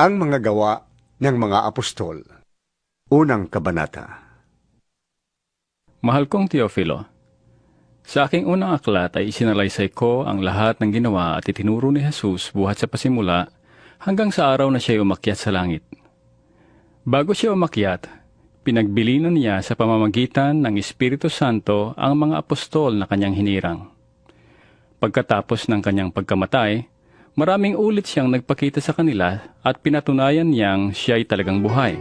Ang mga gawa ng mga apostol. Unang kabanata. Mahal kong Teofilo, sa aking unang aklat ay isinalaysay ko ang lahat ng ginawa at itinuro ni Jesus buhat sa pasimula hanggang sa araw na siya'y umakyat sa langit. Bago siya umakyat, pinagbilinan niya sa pamamagitan ng Espiritu Santo ang mga apostol na kanyang hinirang. Pagkatapos ng kanyang pagkamatay, maraming ulit siyang nagpakita sa kanila at pinatunayan niyang siya'y talagang buhay.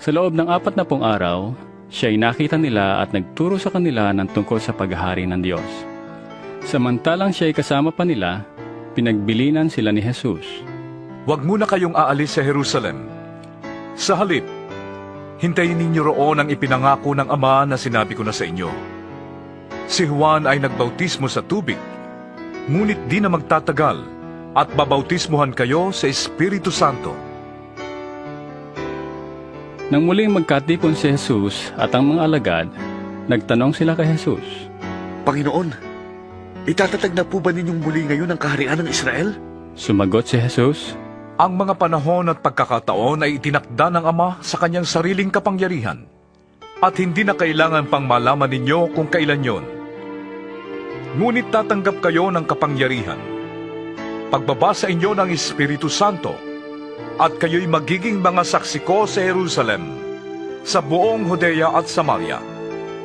Sa loob ng 40 araw, siya'y nakita nila at nagturo sa kanila ng tungkol sa paghahari ng Diyos. Samantalang siya'y kasama pa nila, pinagbilinan sila ni Jesus. Huwag muna kayong aalis sa Jerusalem. Sa halip, hintayin ninyo roon ang ipinangako ng Ama na sinabi ko na sa inyo. Si Juan ay nagbautismo sa tubig, ngunit di na magtatagal at babautismuhan kayo sa Espiritu Santo. Nang muling magkatipon si Jesus at ang mga alagad, nagtanong sila kay Jesus. Panginoon, itatatag na po ba ninyong muli ngayon ang kaharian ng Israel? Sumagot si Jesus, Ang mga panahon at pagkakataon ay itinakda ng Ama sa kanyang sariling kapangyarihan, at hindi na kailangan pang malaman ninyo kung kailan yon. Ngunit tatanggap kayo ng kapangyarihan pagbaba sa inyo ng Espiritu Santo, at kayo'y magiging mga saksi ko sa Jerusalem, sa buong Judea at Samaria,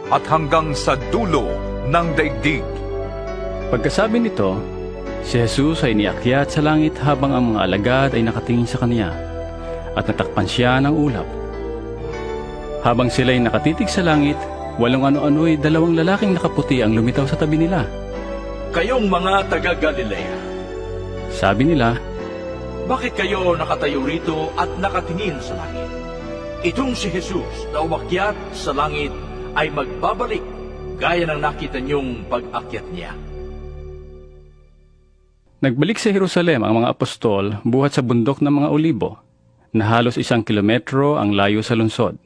at hanggang sa dulo ng daigdig. Pagkasabi nito, si Jesus ay niakyat sa langit habang ang mga alagad ay nakatingin sa kanya, at natakpan siya ng ulap. Habang sila'y nakatitig sa langit, walang ano-ano'y 2 lalaking nakaputi ang lumitaw sa tabi nila. Kayong mga taga-Galilea, Sabi nila, bakit kayo nakatayo rito at nakatingin sa langit? Itong si Jesus na umakyat sa langit ay magbabalik gaya ng nakita niyong pag-akyat niya. nagbalik sa Jerusalem ang mga apostol buhat sa bundok ng mga Olibo, na halos 1 kilometro ang layo sa lungsod.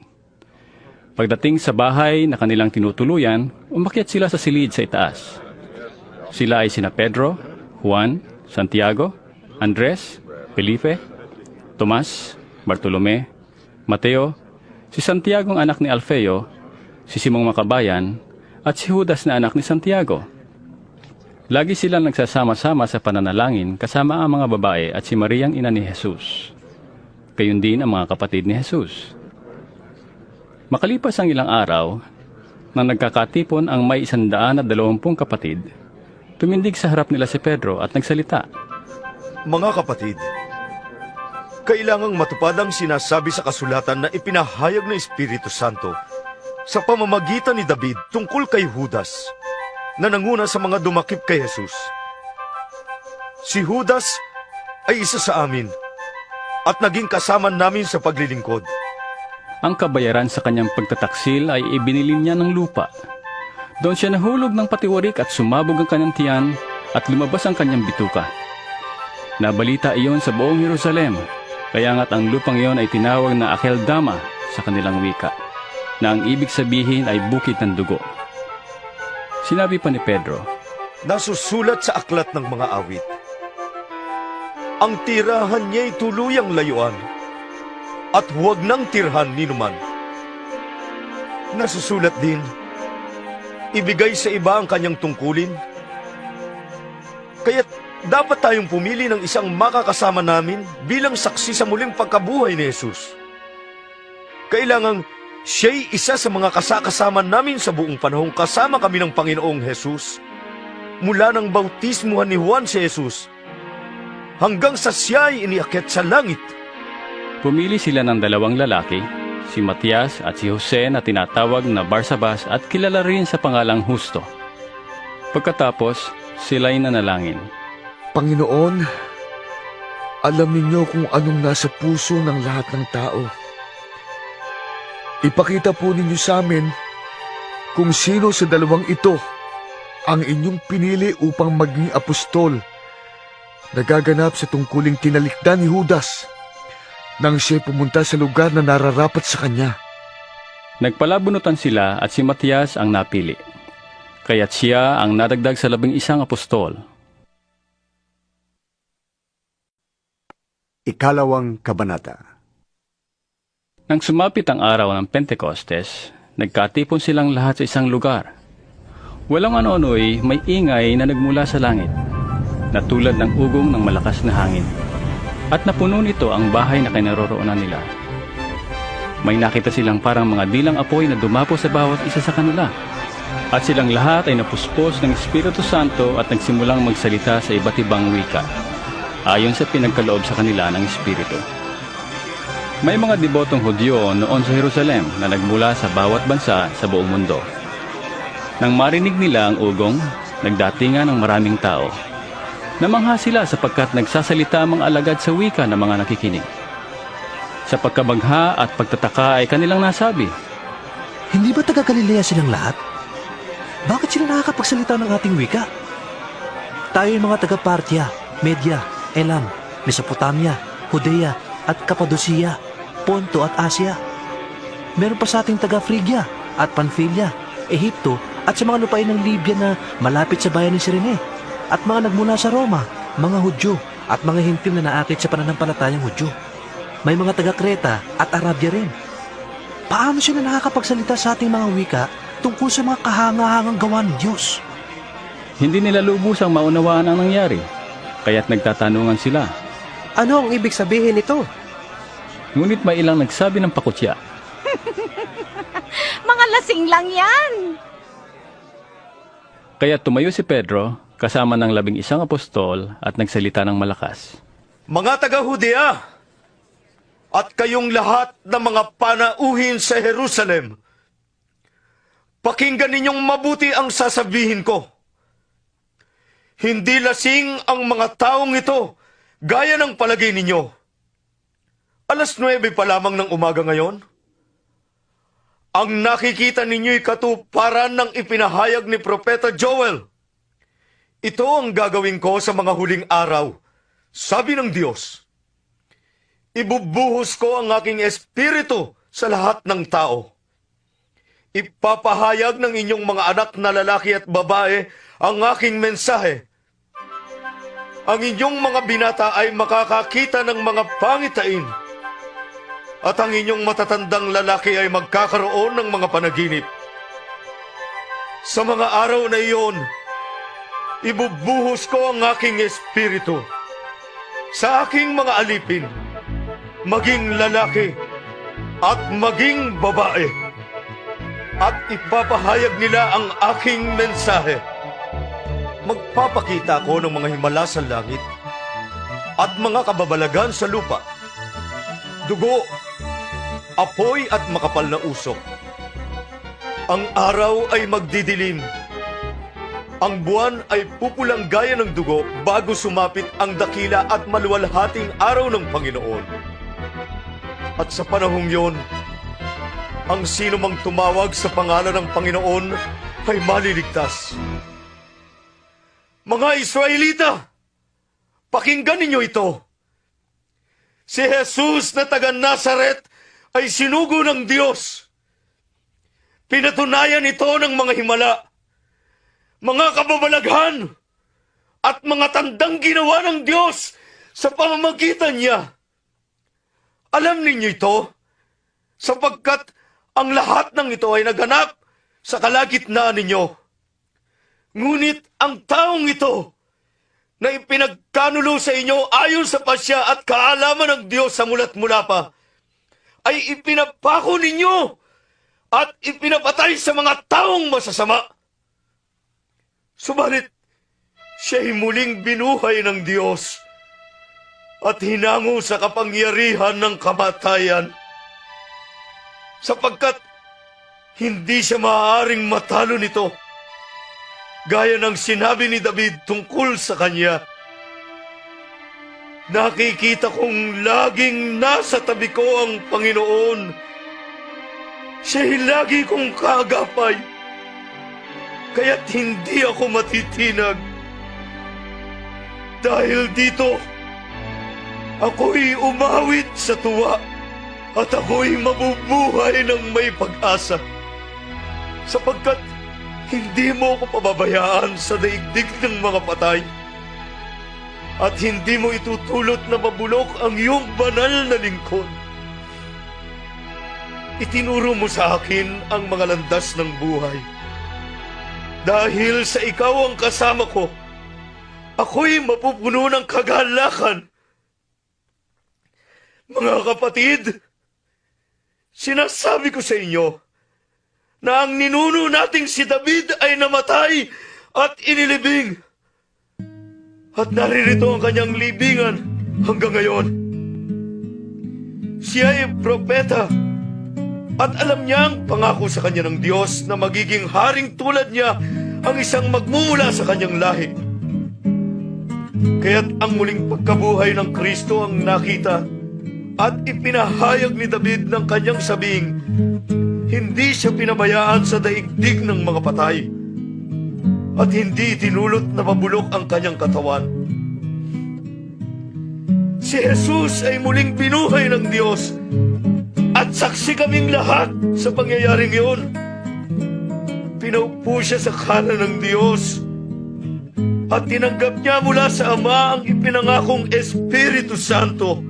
Pagdating sa bahay na kanilang tinutuluyan, umakyat sila sa silid sa itaas. Sila ay sina Pedro, Juan, Santiago, Andres, Felipe, Tomas, Bartolome, Mateo, si Santiago ang anak ni Alfeo, si Simong Makabayan, at si Judas na anak ni Santiago. Lagi silang nagsasama-sama sa pananalangin kasama ang mga babae at si Mariang ina ni Jesus. Gayon din ang mga kapatid ni Jesus. Makalipas ang ilang araw, nang nagkakatipon ang may 120 kapatid, tumindig sa harap nila si Pedro at nagsalita. Mga kapatid, kailangang matupad ang sinasabi sa kasulatan na ipinahayag ng Espiritu Santo sa pamamagitan ni David tungkol kay Judas, na nanguna sa mga dumakip kay Jesus. Si Judas ay isa sa amin at naging kasama namin sa paglilingkod. Ang kabayaran sa kanyang pagtataksil ay ibinilin niya ng lupa. Doon siya nahulog ng patiwarik at sumabog ang kanyang tiyan at lumabas ang kanyang bituka. Nabalita iyon sa buong Jerusalem, kaya nga't ang lupang iyon ay tinawag na Akeldama sa kanilang wika, na ang ibig sabihin ay bukid ng dugo. Sinabi pa ni Pedro, Nasusulat sa aklat ng mga awit, ang tirahan niya'y tuluyang layuan, at huwag nang tirhan ninuman. Nasusulat din, ibigay sa iba ang kanyang tungkulin. Kaya't dapat tayong pumili ng isang makakasama namin bilang saksi sa muling pagkabuhay ni Jesus. Kailangang siya'y isa sa mga kasakasama namin sa buong panahong kasama kami ng Panginoong Jesus. Mula ng bautismuhan ni Juan si Jesus, hanggang sa siya'y iniakyat sa langit. pumili sila ng 2 lalaki, si Matias at si Jose na tinatawag na Barsabas at kilala rin sa pangalang Husto. Pagkatapos, sila'y nanalangin. Panginoon, alam ninyo kung anong nasa puso ng lahat ng tao. Ipakita po ninyo sa amin kung sino sa 2 ito ang inyong pinili upang maging apostol, nagaganap sa tungkuling tinalikdan ni Judas nang siya pumunta sa lugar na nararapat sa kanya. Nagpalabunutan sila at si Matias ang napili. Kaya't siya ang nadagdag sa 11 apostol. 2 Kabanata. Nang sumapit ang araw ng Pentecostes, nagkatipon silang lahat sa isang lugar. Walang ano-ano'y may ingay na nagmula sa langit, na tulad ng ugong ng malakas na hangin. At napuno nito ang bahay na kinaroroonan nila. May nakita silang parang mga dilang apoy na dumapo sa bawat isa sa kanila. At silang lahat ay napuspos ng Espiritu Santo at nagsimulang magsalita sa iba't ibang wika, ayon sa pinagkaloob sa kanila ng Espiritu. May mga debotong Hudyo noon sa Jerusalem na nagmula sa bawat bansa sa buong mundo. Nang marinig nila ang ugong, nagdatingan ng maraming tao. Namangha sila sapagkat nagsasalita ang mga alagad sa wika ng mga nakikinig. Sa pagkabagha at pagtataka ay kanilang nasabi, Hindi ba taga Galilea silang lahat? Bakit sila nakakapagsalita ng ating wika? Tayo yung mga taga Parthia, Media, Elam, Mesopotamia, Judea at Cappadocia, Ponto at Asia. Meron pa sa ating taga Phrygia at Pamphylia, Ehipto at sa mga lupain ng Libya na malapit sa bayan ng Cyrene, at mga nagmula sa Roma, mga Hudyo at mga hintil na naakit sa pananampalatayang Hudyo. May mga taga Creta at Arabia rin. Paano sila nakakapagsalita sa ating mga wika tungkol sa mga kahangahangang gawa ng Diyos? hindi nila lubusang maunawaan ang nangyari, kaya't nagtatanungan sila. Ano ang ibig sabihin nito? Ngunit may ilang nagsabi ng pakutya. Mga lasing lang yan! Kaya tumayo si Pedro, kasama ng 11 apostol, at nagsalita ng malakas. Mga taga-Judea, at kayong lahat ng mga panauhin sa Jerusalem, pakinggan ninyong mabuti ang sasabihin ko. Hindi lasing ang mga taong ito, gaya ng palagay ninyo. 9:00 pa lamang ng umaga ngayon. Ang nakikita ninyo'y katuparan ng ipinahayag ni Propeta Joel. Ito ang gagawin ko sa mga huling araw, sabi ng Diyos. Ibubuhos ko ang aking espiritu sa lahat ng tao. Ipapahayag ng inyong mga anak na lalaki at babae ang aking mensahe. Ang inyong mga binata ay makakakita ng mga pangitain, at ang inyong matatandang lalaki ay magkakaroon ng mga panaginip. Sa mga araw na iyon, ibubuhos ko ang aking espiritu sa aking mga alipin, maging lalaki at maging babae, at ipapahayag nila ang aking mensahe. Magpapakita ako ng mga himala sa langit at mga kababalagan sa lupa, dugo, apoy at makapal na usok. Ang araw ay magdidilim. Ang buwan ay pupulang gaya ng dugo bago sumapit ang dakila at maluwalhating araw ng Panginoon. At sa panahong yon, ang sino mang tumawag sa pangalan ng Panginoon ay maliligtas. Mga Israelita, pakinggan ninyo ito. Si Jesus na taga Nazaret ay sinugo ng Diyos. Pinatunayan ito ng mga himala, mga kababalaghan, at mga tandang ginawa ng Diyos sa pamamagitan niya. Alam ninyo ito, sapagkat ang lahat ng ito ay naganap sa kalagitnaan ninyo. Ngunit ang taong ito na ipinagkanulo sa inyo ayon sa pasya at kaalaman ng Diyos sa mulat mula pa, ay ipinapako ninyo at ipinapatay sa mga taong masasama. Subalit, siya'y muling binuhay ng Diyos at hinango sa kapangyarihan ng kamatayan, sapagkat hindi siya maaaring matalo nito, gaya ng sinabi ni David tungkol sa kanya. Nakikita kong laging nasa tabi ko ang Panginoon. Siya'y lagi kong kaagapay, kaya't hindi ako matitinag. Dahil dito, ako'y umawit sa tuwa at ako'y mabubuhay ng may pag-asa, sapagkat hindi mo ako pababayaan sa daigdig ng mga patay. at hindi mo itutulot na mabulok ang iyong banal na lingkod. Itinuro mo sa akin ang mga landas ng buhay. Dahil sa ikaw ang kasama ko, ako'y mapupuno ng kagalakan. Mga kapatid, sinasabi ko sa inyo na ang ninuno nating si David ay namatay at inilibing. At naririto ang kanyang libingan hanggang ngayon. Siya ay propeta at alam niya ang pangako sa kanya ng Diyos na magiging haring tulad niya ang isang magmumula sa kanyang lahi. Kaya't ang muling pagkabuhay ng Kristo ang nakita at ipinahayag ni David ng kanyang sabing, hindi siya pinabayaan sa daigdig ng mga patay at hindi tinulot na mabulok ang kanyang katawan. Si Jesus ay muling binuhay ng Diyos at saksi kaming lahat sa pangyayaring iyon. Pinaupo siya sa kanan ng Diyos at tinanggap niya mula sa Ama ang ipinangakong Espiritu Santo.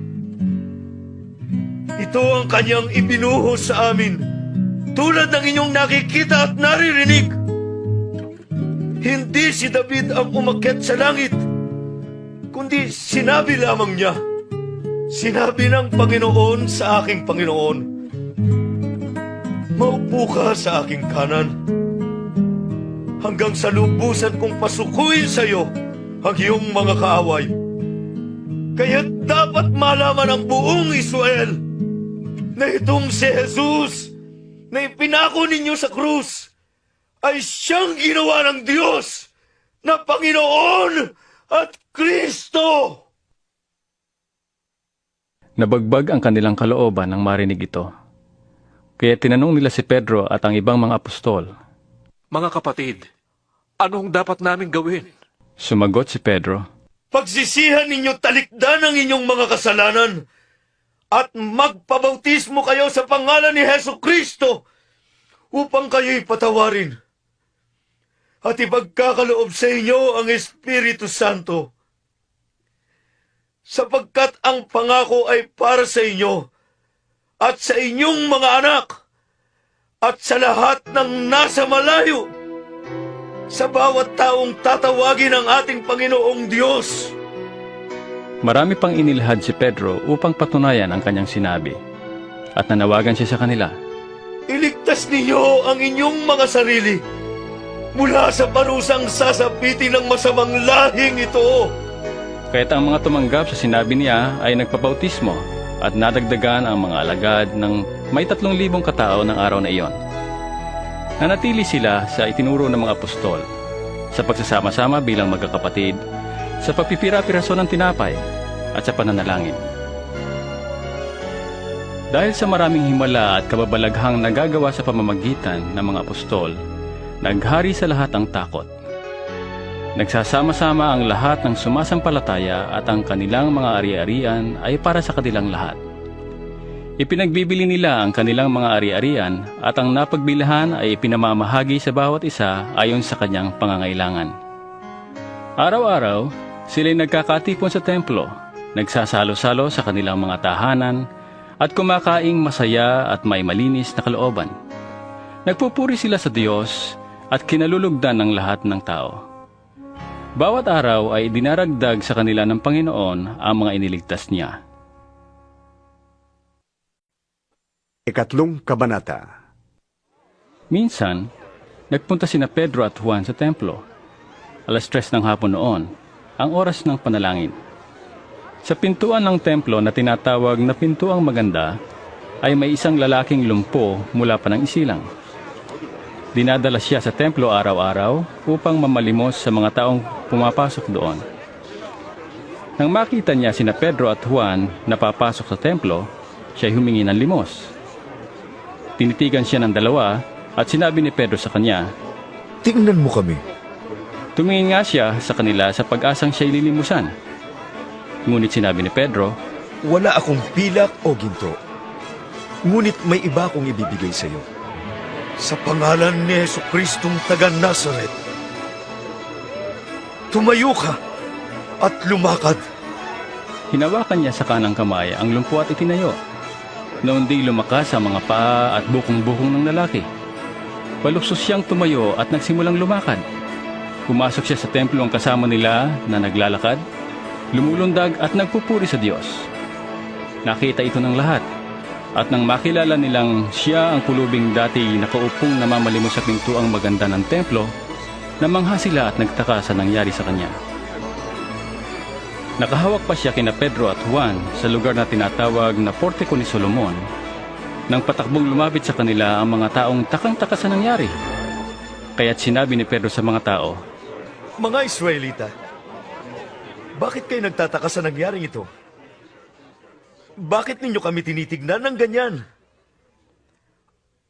Ito ang kanyang ibinuhos sa amin, tulad ng inyong nakikita at naririnig. Hindi si David ang umakyat sa langit, kundi sinabi lamang niya, sinabi ng Panginoon sa aking Panginoon, maupo ka sa aking kanan, hanggang sa lubusan kong pasukuin sa iyo ang iyong mga kaaway. Kaya dapat malaman ang buong Israel na itong si Jesus na ipinako ninyo sa krus ay siyang ginawa ng Diyos na Panginoon at Kristo. Nabagbag ang kanilang kalooban nang marinig ito. Kaya tinanong nila si Pedro at ang ibang mga apostol. Mga kapatid, anong dapat naming gawin? Sumagot si Pedro, Pagsisihan ninyo talikdan ang inyong mga kasalanan at magpabautismo kayo sa pangalan ni Hesu Kristo upang kayo'y patawarin. At ipagkakaloob sa inyo ang Espiritu Santo. Sapagkat ang pangako ay para sa inyo at sa inyong mga anak at sa lahat ng nasa malayo, sa bawat taong tatawagin ang ating Panginoong Diyos. marami pang inilahad si Pedro upang patunayan ang kanyang sinabi. At nanawagan siya sa kanila. Iligtas ninyo ang inyong mga sarili mula sa parusang sasapitin ng masamang lahing ito. Kaya't ang mga tumanggap sa sinabi niya ay nagpabautismo at nadagdagan ang mga alagad ng may 3,000 katao ng araw na iyon. Nanatili sila sa itinuro ng mga apostol, sa pagsasama-sama bilang magkakapatid, sa pagpipira-piraso ng tinapay, at sa pananalangin. Dahil sa maraming himala at kababalaghang nagagawa sa pamamagitan ng mga apostol, naghari sa lahat ang takot. Nagsasama-sama ang lahat ng sumasampalataya at ang kanilang mga ari-arian ay para sa kanilang lahat. Ipinagbibili nila ang kanilang mga ari-arian at ang napagbilihan ay ipinamamahagi sa bawat isa ayon sa kanyang pangangailangan. Araw-araw, sila'y nagkakatipon sa templo, nagsasalo-salo sa kanilang mga tahanan at kumakaing masaya at may malinis na kalooban. Nagpupuri sila sa Diyos at kinalulugdan ng lahat ng tao. Bawat araw ay dinaragdag sa kanila ng Panginoon ang mga iniligtas niya. Ikatlong Kabanata. Minsan, nagpunta sina Pedro at Juan sa templo. 3:00 ng hapon noon, ang oras ng panalangin. Sa pintuan ng templo na tinatawag na Pintuang Maganda, ay may isang lalaking lumpo mula pa ng isilang. Dinadala siya sa templo araw-araw upang mamalimos sa mga taong pumapasok doon. Nang makita niya sina Pedro at Juan na papasok sa templo, siya'y humingi ng limos. Tinitigan siya ng dalawa at sinabi ni Pedro sa kanya, Tingnan mo kami. Tumingin nga siya sa kanila sa pag-asang siya'y lilimusan. Ngunit sinabi ni Pedro, Wala akong pilak o ginto, ngunit may iba akong ibibigay sa iyo. Sa pangalan ni Jesucristong taga Nazaret, tumayo ka at lumakad. Hinawakan niya sa kanang kamay ang lumpo at itinayo. Noon di lumakas ang mga paa at bukong-bukong ng lalaki. Paluksos siyang tumayo at nagsimulang lumakad. Pumasok siya sa templo ang kasama nila na naglalakad, lumulundag at nagpupuri sa Diyos. Nakita ito ng lahat. At nang makilala nilang siya ang pulubing dati nakaupong namamalimos sa pintuang maganda ng templo, namangha sila at nagtaka sa nangyari sa kanya. Nakahawak pa siya kina Pedro at Juan sa lugar na tinatawag na Portiko ni Solomon. Nang patakbong lumapit sa kanila ang mga taong takang-taka sa nangyari. Kaya't sinabi ni Pedro sa mga tao, Mga Israelita, bakit kayo nagtataka sa nangyaring ito? Bakit ninyo kami tinitignan ng ganyan?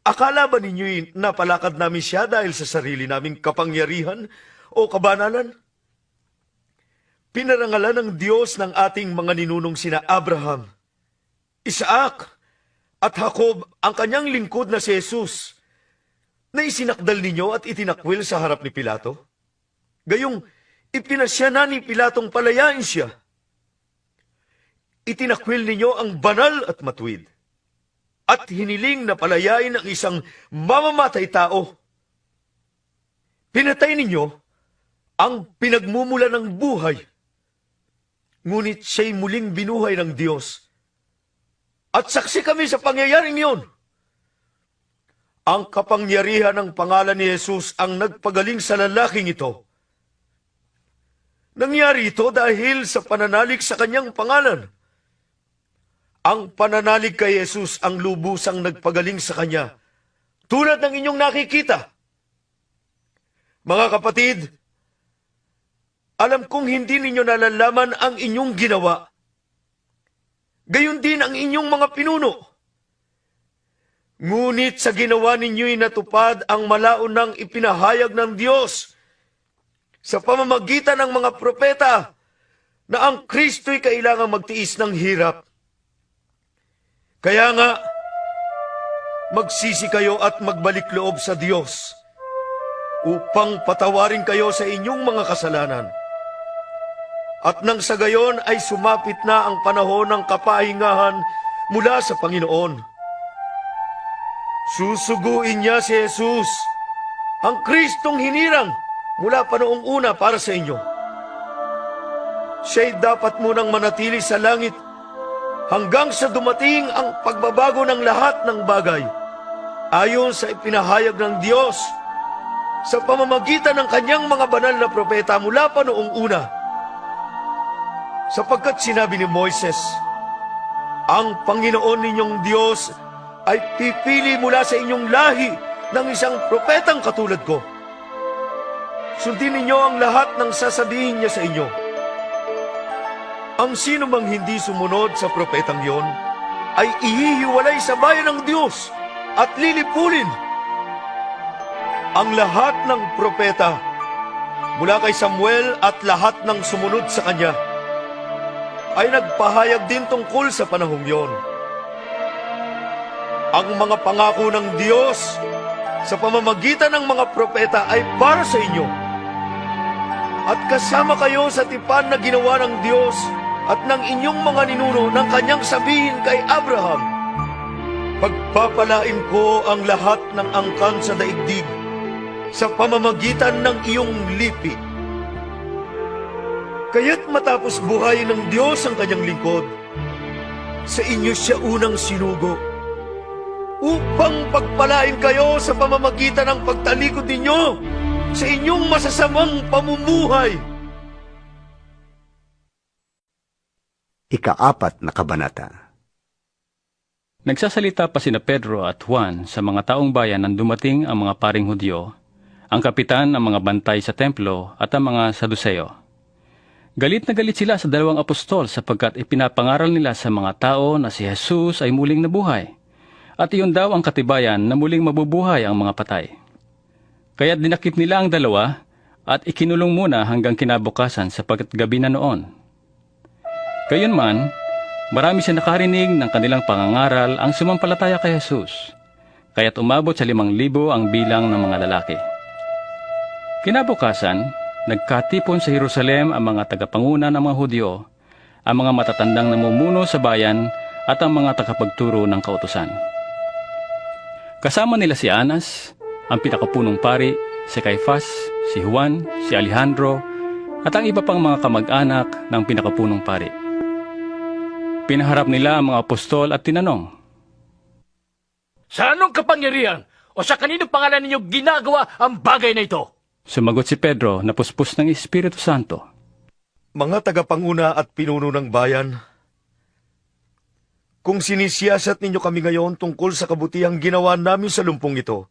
Akala ba ninyo'y napalakad namin siya dahil sa sarili naming kapangyarihan o kabanalan? Pinarangalan ng Diyos ng ating mga ninunong sina Abraham, Isaac, at Jacob ang kanyang lingkod na si Jesus, na isinakdal ninyo at itinakwil sa harap ni Pilato. Gayong ipinasya na ni Pilatong palayain siya. Itinakwil ninyo ang banal at matuwid, at hiniling na palayain ang isang mamamatay tao. Pinatay ninyo ang pinagmumula ng buhay, ngunit siya'y muling binuhay ng Diyos. At saksi kami sa pangyayaring iyon. Ang kapangyarihan ng pangalan ni Jesus ang nagpagaling sa lalaking ito. Nangyari ito dahil sa pananalig sa kanyang pangalan. Ang pananalig kay Jesus ang lubusang nagpagaling sa kanya, tulad ng inyong nakikita. Mga kapatid, alam kong hindi ninyo nalalaman ang inyong ginawa. Gayon din ang inyong mga pinuno. Ngunit sa ginawa ninyo'y natupad ang malaon ng ipinahayag ng Diyos sa pamamagitan ng mga propeta na ang Kristo'y kailangang magtiis ng hirap. Kaya nga, magsisi kayo at magbalik loob sa Diyos upang patawarin kayo sa inyong mga kasalanan. At nang sa gayon ay sumapit na ang panahon ng kapahingahan mula sa Panginoon. Susuguin niya si Jesus, ang Kristong hinirang mula pa noong una para sa inyo. Siya'y dapat munang manatili sa langit hanggang sa dumating ang pagbabago ng lahat ng bagay, ayon sa ipinahayag ng Diyos sa pamamagitan ng kanyang mga banal na propeta mula pa noong una. Sapagkat sinabi ni Moises, ang Panginoon ninyong Diyos ay pipili mula sa inyong lahi ng isang propetang katulad ko. Sundin ninyo ang lahat ng sasabihin niya sa inyo. Ang sino mang hindi sumunod sa propetang yon ay ihihiwalay sa bayan ng Diyos at lilipulin. Ang lahat ng propeta mula kay Samuel at lahat ng sumunod sa kanya ay nagpahayag din tungkol sa panahong yon. Ang mga pangako ng Diyos sa pamamagitan ng mga propeta ay para sa inyo. At kasama kayo sa tipan na ginawa ng Diyos at ng inyong mga ninuno ng kanyang sabihin kay Abraham, pagpapalain ko ang lahat ng angkan sa daigdig sa pamamagitan ng iyong lipi. Kaya't matapos buhayin ng Diyos ang kanyang lingkod, sa inyo siya unang sinugo, upang pagpalain kayo sa pamamagitan ng pagtalikod ninyo sa inyong masasamang pamumuhay. Ika-4 na kabanata. Nagsasalita pa sina Pedro at Juan sa mga taong bayan nang dumating ang mga paring Hudyo, ang kapitan ng mga bantay sa templo at ang mga Saduseo. Galit na galit sila sa dalawang apostol sapagkat ipinapangaral nila sa mga tao na si Jesus ay muling nabuhay. At iyon daw ang katibayan na muling mabubuhay ang mga patay. Kaya dinakip nila ang dalawa at ikinulong muna hanggang kinabukasan sapagkat gabi na noon. Gayunman, marami siya nakarinig ng kanilang pangangaral ang sumampalataya kay Jesus, kaya't umabot sa 5,000 ang bilang ng mga lalaki. Kinabukasan, nagkatipon sa Jerusalem ang mga tagapanguna ng mga Hudyo, ang mga matatandang namumuno sa bayan at ang mga tagapagturo ng kautusan. Kasama nila si Anas, ang pinakapunong pari, si Caifás, si Juan, si Alejandro, at ang iba pang mga kamag-anak ng pinakapunong pari. Pinaharap nila ang mga apostol at tinanong, Sa anong kapangyarihan o sa kaninong pangalan ninyo ginagawa ang bagay na ito? Sumagot si Pedro na puspos ng Espiritu Santo. Mga tagapanguna at pinuno ng bayan, kung sinisiyasat ninyo kami ngayon tungkol sa kabutihang ginawa namin sa lumpong ito,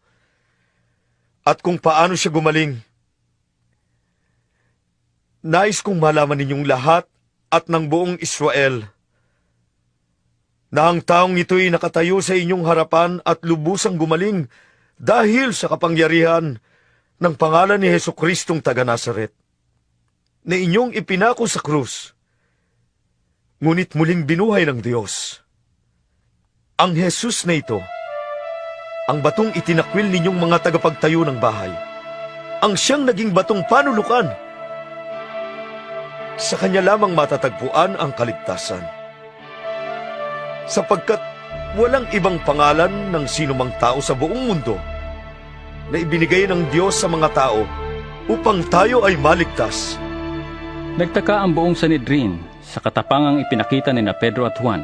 at kung paano siya gumaling, nais kong malaman ninyong lahat at ng buong Israel na ang taong ito'y nakatayo sa inyong harapan at lubusang gumaling dahil sa kapangyarihan ng pangalan ni Jesucristong taga Nazaret, na inyong ipinako sa krus, ngunit muling binuhay ng Diyos. Ang Jesus na ito, ang batong itinakwil ninyong mga tagapagtayo ng bahay, ang siyang naging batong panulukan. Sa kanya lamang matatagpuan ang kaligtasan. Sapagkat walang ibang pangalan ng sinumang tao sa buong mundo na ibinigay ng Diyos sa mga tao upang tayo ay maligtas. Nagtaka ang buong Sanhedrin sa katapangang ipinakita ni na Pedro at Juan.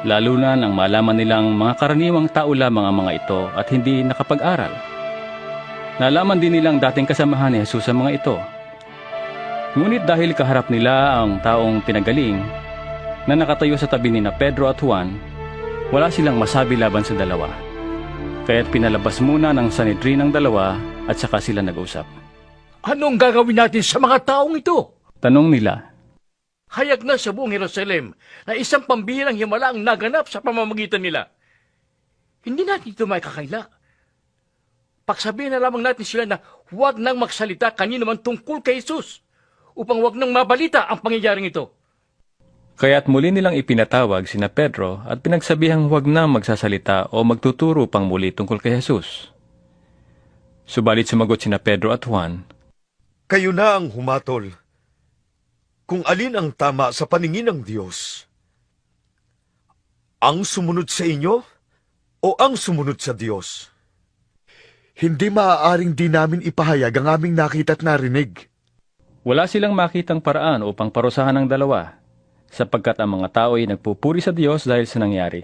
Lalo na nang malaman nilang mga karaniwang tao lamang ang mga ito at hindi nakapag-aral. Nalaman din nilang dating kasamahan ni Jesus sa mga ito. Ngunit dahil kaharap nila ang taong pinagaling na nakatayo sa tabi ni na Pedro at Juan, wala silang masabi laban sa dalawa. Kaya't pinalabas muna ng Sanhedrin ang dalawa at saka sila nag-usap. Anong gagawin natin sa mga taong ito? Tanong nila, Hayag na sa buong Jerusalem na isang pambihirang himala ang naganap sa pamamagitan nila. Hindi natin ito maikakaila. Pagsabihin na lamang natin sila na huwag nang magsalita kanino man tungkol kay Jesus upang huwag nang mabalita ang pangyayaring ito. kaya't muli nilang ipinatawag sina Pedro at pinagsabihang huwag na magsasalita o magtuturo pang muli tungkol kay Jesus. Subalit sumagot sina Pedro at Juan, Kayo na ang humatol kung alin ang tama sa paningin ng Diyos. Ang sumunod sa inyo o ang sumunod sa Diyos? Hindi maaaring di namin ipahayag ang aming nakita at narinig. wala silang makitang paraan upang parusahan ng dalawa, sapagkat ang mga tao ay nagpupuri sa Diyos dahil sa nangyari.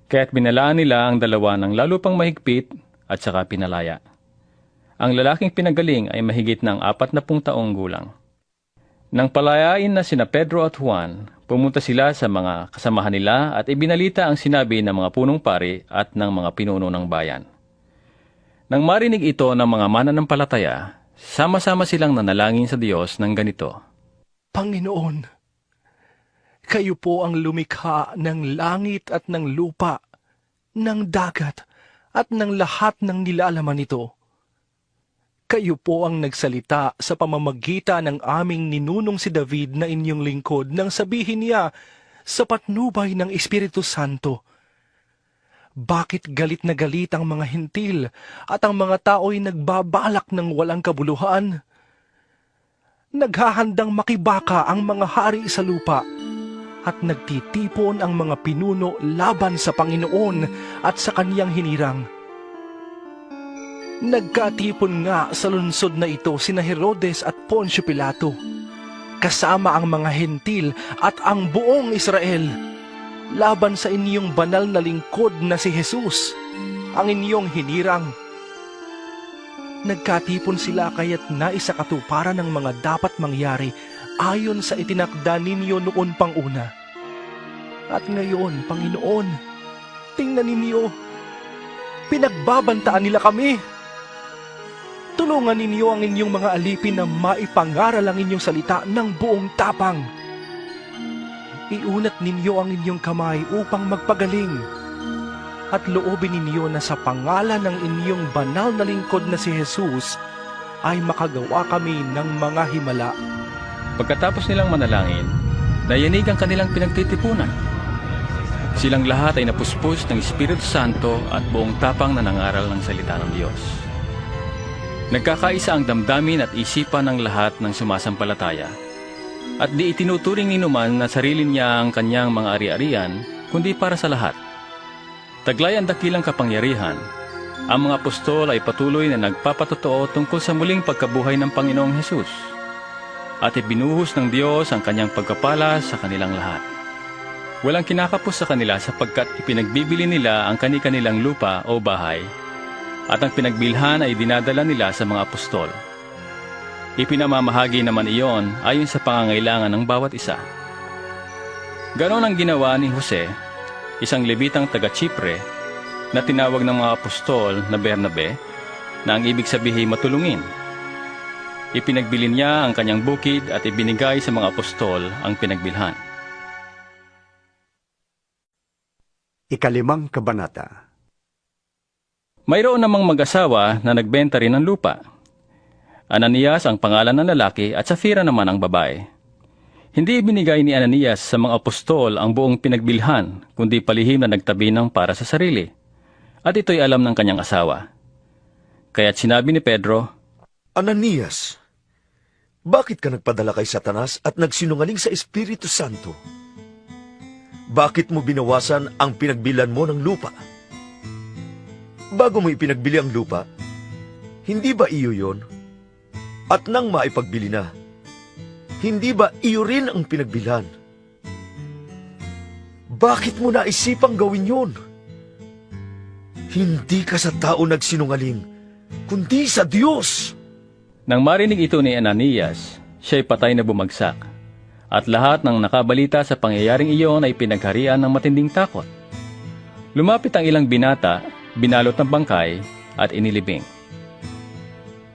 Kaya't binalaan nila ang dalawa ng lalo pang mahigpit at saka pinalaya. Ang lalaking pinagaling ay mahigit ng 40 taong gulang. Nang palayain na sina Pedro at Juan, pumunta sila sa mga kasamahan nila at ibinalita ang sinabi ng mga punong pari at ng mga pinuno ng bayan. Nang marinig ito ng mga mananampalataya, sama-sama silang nanalangin sa Diyos ng ganito, Panginoon, kayo po ang lumikha ng langit at ng lupa, ng dagat at ng lahat ng nilalaman nito. Kayo po ang nagsalita sa pamamagitan ng aming ninunong si David na inyong lingkod nang sabihin niya sa patnubay ng Espiritu Santo, Bakit galit na galit ang mga hintil at ang mga tao'y nagbabalak ng walang kabuluhan? Naghahandang makibaka ang mga hari sa lupa at nagtitipon ang mga pinuno laban sa Panginoon at sa kaniyang hinirang. Nagkatipon nga sa lungsod na ito sina Herodes at Poncio Pilato, kasama ang mga hentil at ang buong Israel, laban sa inyong banal na lingkod na si Jesus, ang inyong hinirang. Nagkatipon sila kaya't naisakatuparan ng mga dapat mangyari ayon sa itinakda ninyo noon pang una. At ngayon, Panginoon, tingnan ninyo, pinagbabantaan nila kami. Tulungan ninyo ang inyong mga alipin na maipangaral ang inyong salita ng buong tapang. Iunat ninyo ang inyong kamay upang magpagaling at loobin ninyo na sa pangalan ng inyong banal na lingkod na si Jesus ay makagawa kami ng mga himala. Pagkatapos nilang manalangin, nayanig ang kanilang pinagtitipunan. Silang lahat ay napuspos ng Espiritu Santo at buong tapang na nangaral ng salita ng Diyos. Nagkakaisa ang damdamin at isipan ng lahat ng sumasampalataya. At di itinuturing ni Numan na sarili niya ang kanyang mga ari-arian, kundi para sa lahat. Taglay ang dakilang kapangyarihan. Ang mga apostol ay patuloy na nagpapatotoo tungkol sa muling pagkabuhay ng Panginoong Hesus. At ibinuhos ng Diyos ang kanyang pagkapala sa kanilang lahat. Walang kinakapos sa kanila sapagkat ipinagbibili nila ang kani-kanilang lupa o bahay, at ang pinagbilhan ay dinadala nila sa mga apostol. Ipinamamahagi naman iyon ayon sa pangangailangan ng bawat isa. Ganon ang ginawa ni Jose, isang Levitang taga-Chipre, na tinawag ng mga apostol na Bernabe, na ang ibig sabihin matulungin. Ipinagbili niya ang kanyang bukid at ibinigay sa mga apostol ang pinagbilhan. Ikalimang kabanata. Mayroon namang mag-asawa na nagbenta rin ng lupa. Ananias ang pangalan ng lalaki at Safira naman ang babae. Hindi ibinigay ni Ananias sa mga apostol ang buong pinagbilhan, kundi palihim na nagtabi ng para sa sarili. At ito'y alam ng kanyang asawa. Kaya't sinabi ni Pedro, Ananias, bakit ka nagpadala kay Satanas at nagsinungaling sa Espiritu Santo? Bakit mo binawasan ang pinagbilan mo ng lupa? Bago mo ipinagbili ang lupa, hindi ba iyo yon? At nang maipagbili na, hindi ba iyo rin ang pinagbilhan? Bakit mo naisipang gawin yon? Hindi ka sa tao nagsinungaling, kundi sa Diyos. Nang marinig ito ni Ananias, siya'y patay na bumagsak. At lahat ng nakabalita sa pangyayaring iyon ay pinagharian ng matinding takot. Lumapit ang ilang binata, binalot ng bangkay, at inilibing.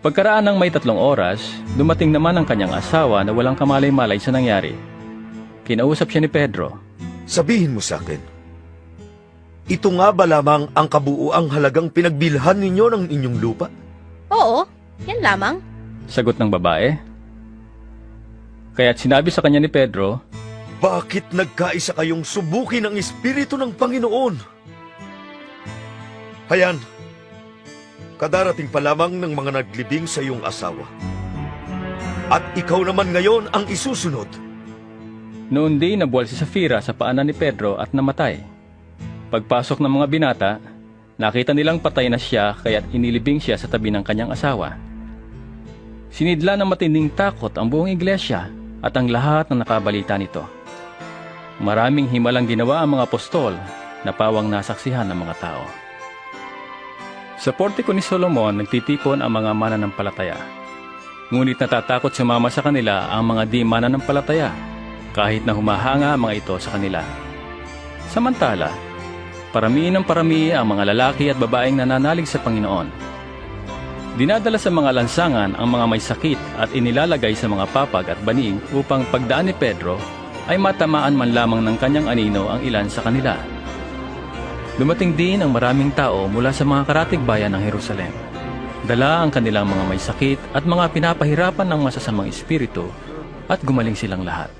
Pagkaraan ng may 3 oras, dumating naman ang kanyang asawa na walang kamalay-malay sa nangyari. Kinausap siya ni Pedro. Sabihin mo sa akin, ito nga ba lamang ang kabuuang halagang pinagbilhan ninyo ng inyong lupa? Oo, yan lamang. Sagot ng babae. Kaya't sinabi sa kanya ni Pedro, Bakit nagkaisa kayong subukin ang Espiritu ng Panginoon? Hayan, kadarating pa lamang ng mga naglibing sa iyong asawa. At ikaw naman ngayon ang isusunod. Noon din nabuwal si Safira sa paanan ni Pedro at namatay. Pagpasok ng mga binata, nakita nilang patay na siya kaya't inilibing siya sa tabi ng kanyang asawa. Sinidla ng matinding takot ang buong iglesia at ang lahat na nakabalita nito. Maraming himalang ginawa ang mga apostol na pawang nasaksihan ng mga tao. Sa portiko ni Solomon nagtitipon ang mga mananampalataya. Ngunit natatakot sumama sa kanila ang mga di mananampalataya kahit na humahanga ang mga ito sa kanila. Samantala, parami ng parami ang mga lalaki at babaeng nananalig sa Panginoon. Dinadala sa mga lansangan ang mga may sakit at inilalagay sa mga papag at banig upang pagdaan ni Pedro ay matamaan man lamang ng kanyang anino ang ilan sa kanila. Dumating din ang maraming tao mula sa mga karatig bayan ng Jerusalem. Dala ang kanilang mga may sakit at mga pinapahirapan ng masasamang espiritu at gumaling silang lahat.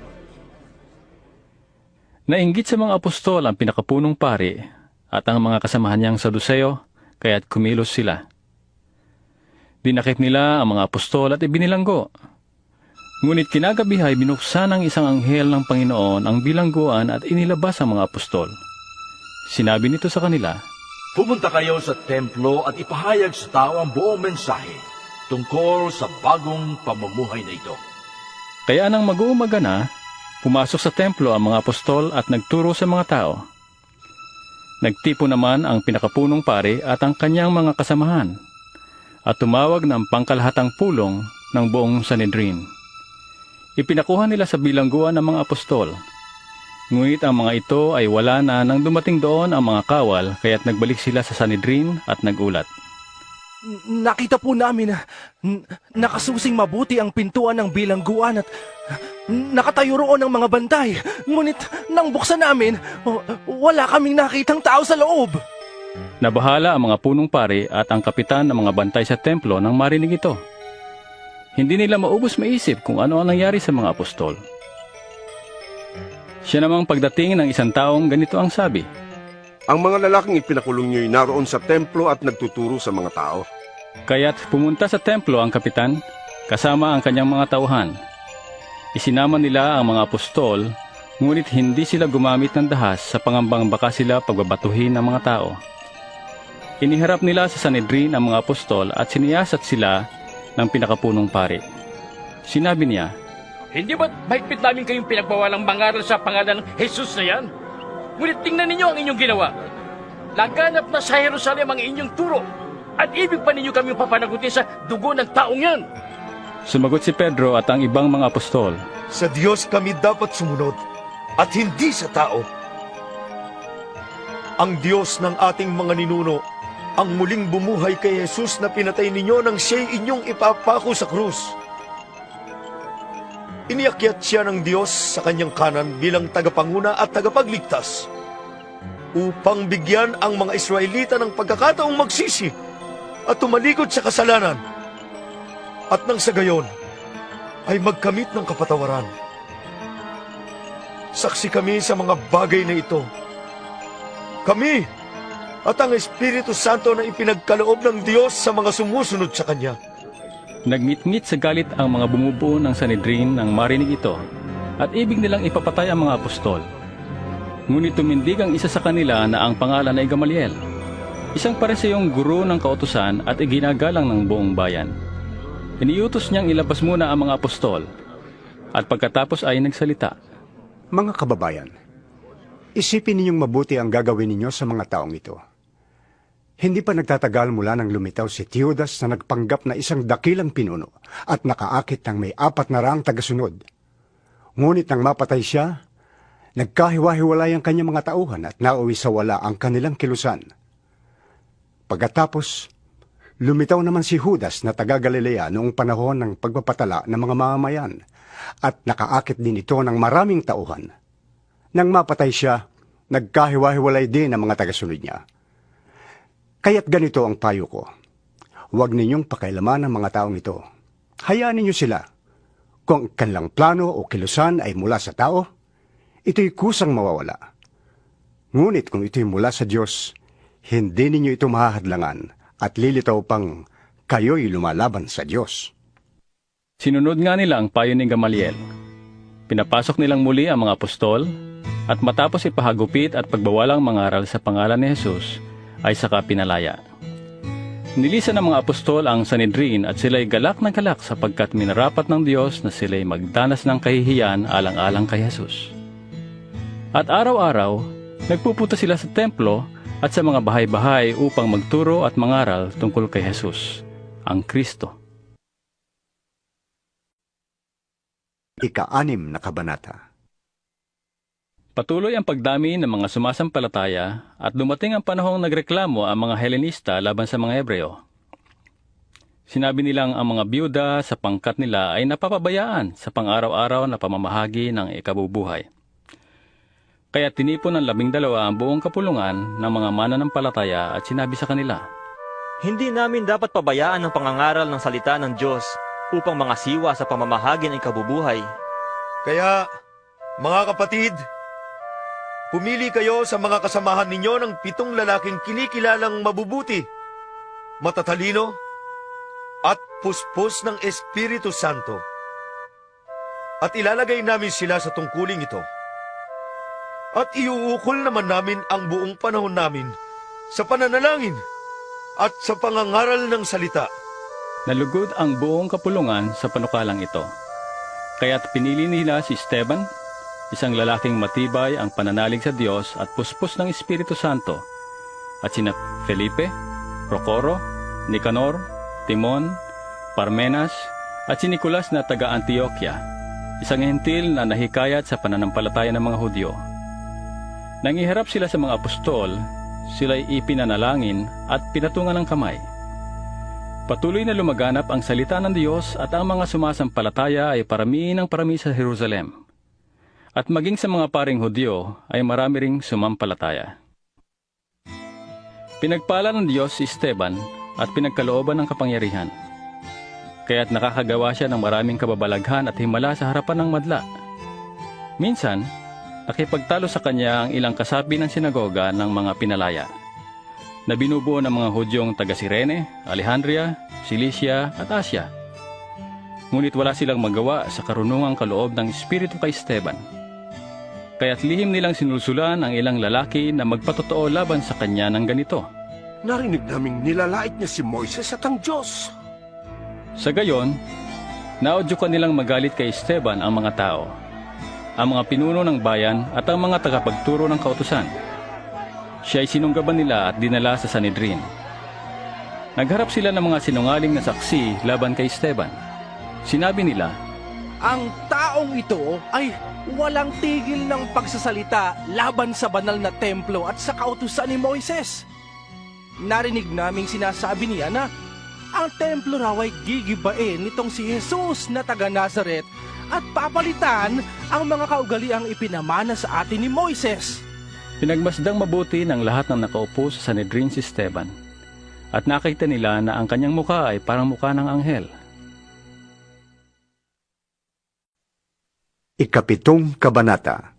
Nainggit sa mga apostol ang pinakapunong pari at ang mga kasamahan niyang Saduseo, kaya't kumilos sila. Dinakip nila ang mga apostol at ibinilanggo. Ngunit kinagabihay binuksan ng isang anghel ng Panginoon ang bilangguan at inilabas ang mga apostol. Sinabi nito sa kanila, Pumunta kayo sa templo at ipahayag sa tao ang buong mensahe tungkol sa bagong pamumuhay na ito. Kaya nang mag-uumaga na, pumasok sa templo ang mga apostol at nagturo sa mga tao. Nagtipo naman ang pinakapunong pari at ang kanyang mga kasamahan at tumawag ng pangkalahatang pulong ng buong Sanhedrin. Ipinakuha nila sa bilangguan ng mga apostol. Ngunit ang mga ito ay wala na nang dumating doon ang mga kawal kaya't nagbalik sila sa Sanhedrin at nagulat. Nakita po namin na nakasusing mabuti ang pintuan ng bilangguan at nakatayo roon ang mga bantay. Ngunit nang buksan namin, wala kaming nakitang tao sa loob. Nabahala ang mga punong pari at ang kapitan ng mga bantay sa templo nang marinig ito. Hindi nila maubos maisip kung ano ang nangyari sa mga apostol. Siya namang pagdating ng isang taong ganito ang sabi, Ang mga lalaking ipinakulong niyo'y naroon sa templo at nagtuturo sa mga tao. Kaya't pumunta sa templo ang kapitan kasama ang kanyang mga tauhan. Isinama nila ang mga apostol, ngunit hindi sila gumamit ng dahas sa pangambang baka sila pagbabatuhin ng mga tao. Iniharap nila sa Sanhedrin ang mga apostol at siniyasat sila ng pinakapunong pari. Sinabi niya, Hindi ba't mahigpit namin kayong pinagbawalang mangaral sa pangalan ng Jesus na yan? Ngunit tingnan ninyo ang inyong ginawa. Laganap na sa Jerusalem ang inyong turo. At ibig pa ninyo kami papanagutin sa dugo ng taong yan. Sumagot si Pedro at ang ibang mga apostol. Sa Diyos kami dapat sumunod at hindi sa tao. Ang Diyos ng ating mga ninuno ang muling bumuhay kay Jesus na pinatay ninyo nang siya'y inyong ipapako sa krus. Iniakyat siya ng Diyos sa kanyang kanan bilang tagapanguna at tagapagligtas upang bigyan ang mga Israelita ng pagkakataong magsisi at tumalikod sa kasalanan at nang sa gayon ay magkamit ng kapatawaran. Saksi kami sa mga bagay na ito. Kami at ang Espiritu Santo na ipinagkaloob ng Diyos sa mga sumusunod sa Kanya. Nagngit-ngit sa galit ang mga bumubuo ng Sanhedrin nang marinig ito at ibig nilang ipapatay ang mga apostol. Ngunit tumindig ang isa sa kanila na ang pangalan ay Gamaliel, isang pareseyong guro ng kautusan at iginagalang ng buong bayan. Iniutos niyang ilabas muna ang mga apostol at pagkatapos ay nagsalita. Mga kababayan, isipin ninyong mabuti ang gagawin ninyo sa mga taong ito. Hindi pa nagtatagal mula nang lumitaw si Teudas na nagpanggap na isang dakilang pinuno at nakaakit ng may 400 tagasunod. Ngunit nang mapatay siya, nagkahiwa-hiwalay ang kanyang mga tauhan at nauwi sa wala ang kanilang kilusan. Pagkatapos, lumitaw naman si Judas na taga-Galilea noong panahon ng pagpapatala ng mga mamamayan at nakaakit din ito ng maraming tauhan. Nang mapatay siya, nagkahiwa-hiwalay din ang mga tagasunod niya. Kaya't ganito ang payo ko. Huwag ninyong pakailaman ang mga taong ito. Hayaan ninyo sila. Kung ang kanilang plano o kilusan ay mula sa tao, ito'y kusang mawawala. Ngunit kung ito'y mula sa Diyos, hindi ninyo ito mahahadlangan at lilitaw pang kayo'y lumalaban sa Diyos. Sinunod nga nila ang payo ni Gamaliel. Pinapasok nilang muli ang mga apostol at matapos ipahagupit at pagbawalang mangaral sa pangalan ni Jesus, ay saka pinalaya. Nilisan ng mga apostol ang Sanhedrin at sila'y galak na galak sapagkat minarapat ng Diyos na sila'y magdanas ng kahihiyan alang-alang kay Jesus. At araw-araw, nagpupunta sila sa templo at sa mga bahay-bahay upang magturo at mangaral tungkol kay Jesus, ang Kristo. Ika-6 na kabanata. Patuloy ang pagdami ng mga sumasampalataya at dumating ang panahong nagreklamo ang mga Helenista laban sa mga Hebreo. Sinabi nilang ang mga byuda sa pangkat nila ay napapabayaan sa pang-araw-araw na pamamahagi ng ikabubuhay. Kaya tinipon ng 12 ang buong kapulungan ng mga mananampalataya at sinabi sa kanila, Hindi namin dapat pabayaan ang pangangaral ng salita ng Diyos upang mangasiwa sa pamamahagi ng ikabubuhay. Kaya, mga kapatid, pumili kayo sa mga kasamahan ninyo ng 7 lalaking kinikilalang mabubuti, matatalino, at puspos ng Espiritu Santo. At ilalagay namin sila sa tungkuling ito. At iuukol naman namin ang buong panahon namin sa pananalangin at sa pangangaral ng salita. Nalugod ang buong kapulungan sa panukalang ito. Kaya't pinili nila si Esteban, isang lalaking matibay ang pananalig sa Diyos at puspos ng Espiritu Santo, at sina Felipe, Procoro, Nicanor, Timon, Parmenas, at si Nicolas na taga-Antioquia, isang hentil na nahikayat sa pananampalataya ng mga Hudyo. Nang iharap sila sa mga apostol, sila'y ipinanalangin at pinatungan ng kamay. Patuloy na lumaganap ang salita ng Diyos at ang mga sumasampalataya ay parami ng parami sa Jerusalem. At maging sa mga paring Hudyo ay marami ring sumampalataya. Pinagpala ng Diyos si Esteban at pinagkalooban ng kapangyarihan. Kaya't nakakagawa siya ng maraming kababalaghan at himala sa harapan ng madla. Minsan, nakipagtalo sa kanya ang ilang kasapi ng sinagoga ng mga pinalaya. na binubuo ng mga Hudyong taga Cirene, Alejandria, Cilicia at Asia. Ngunit wala silang magawa sa karunungang kaloob ng Espiritu kay Esteban. Kaya't lihim nilang sinulsulan ang ilang lalaki na magpatotoo laban sa kanya ng ganito. Narinig naming nilalait niya si Moises at ang Diyos. Sa gayon, naudyukan nilang magalit kay Esteban ang mga tao, ang mga pinuno ng bayan at ang mga tagapagturo ng kautusan. Siya ay sinunggaban nila at dinala sa Sanhedrin. Nagharap sila ng mga sinungaling na saksi laban kay Esteban. Sinabi nila, Ang taong ito ay walang tigil ng pagsasalita laban sa banal na templo at sa kautusan ni Moises. Narinig naming sinasabi niya na ang templo raw ay gigibain nitong si Jesus na taga Nazaret at papalitan ang mga kaugaliang ipinamana sa atin ni Moises. pinagmasdang mabuti ng lahat ng nakaupo sa Sanhedrin si Esteban, at nakita nila na ang kanyang mukha ay parang mukha ng anghel. Ikapitong Kabanata.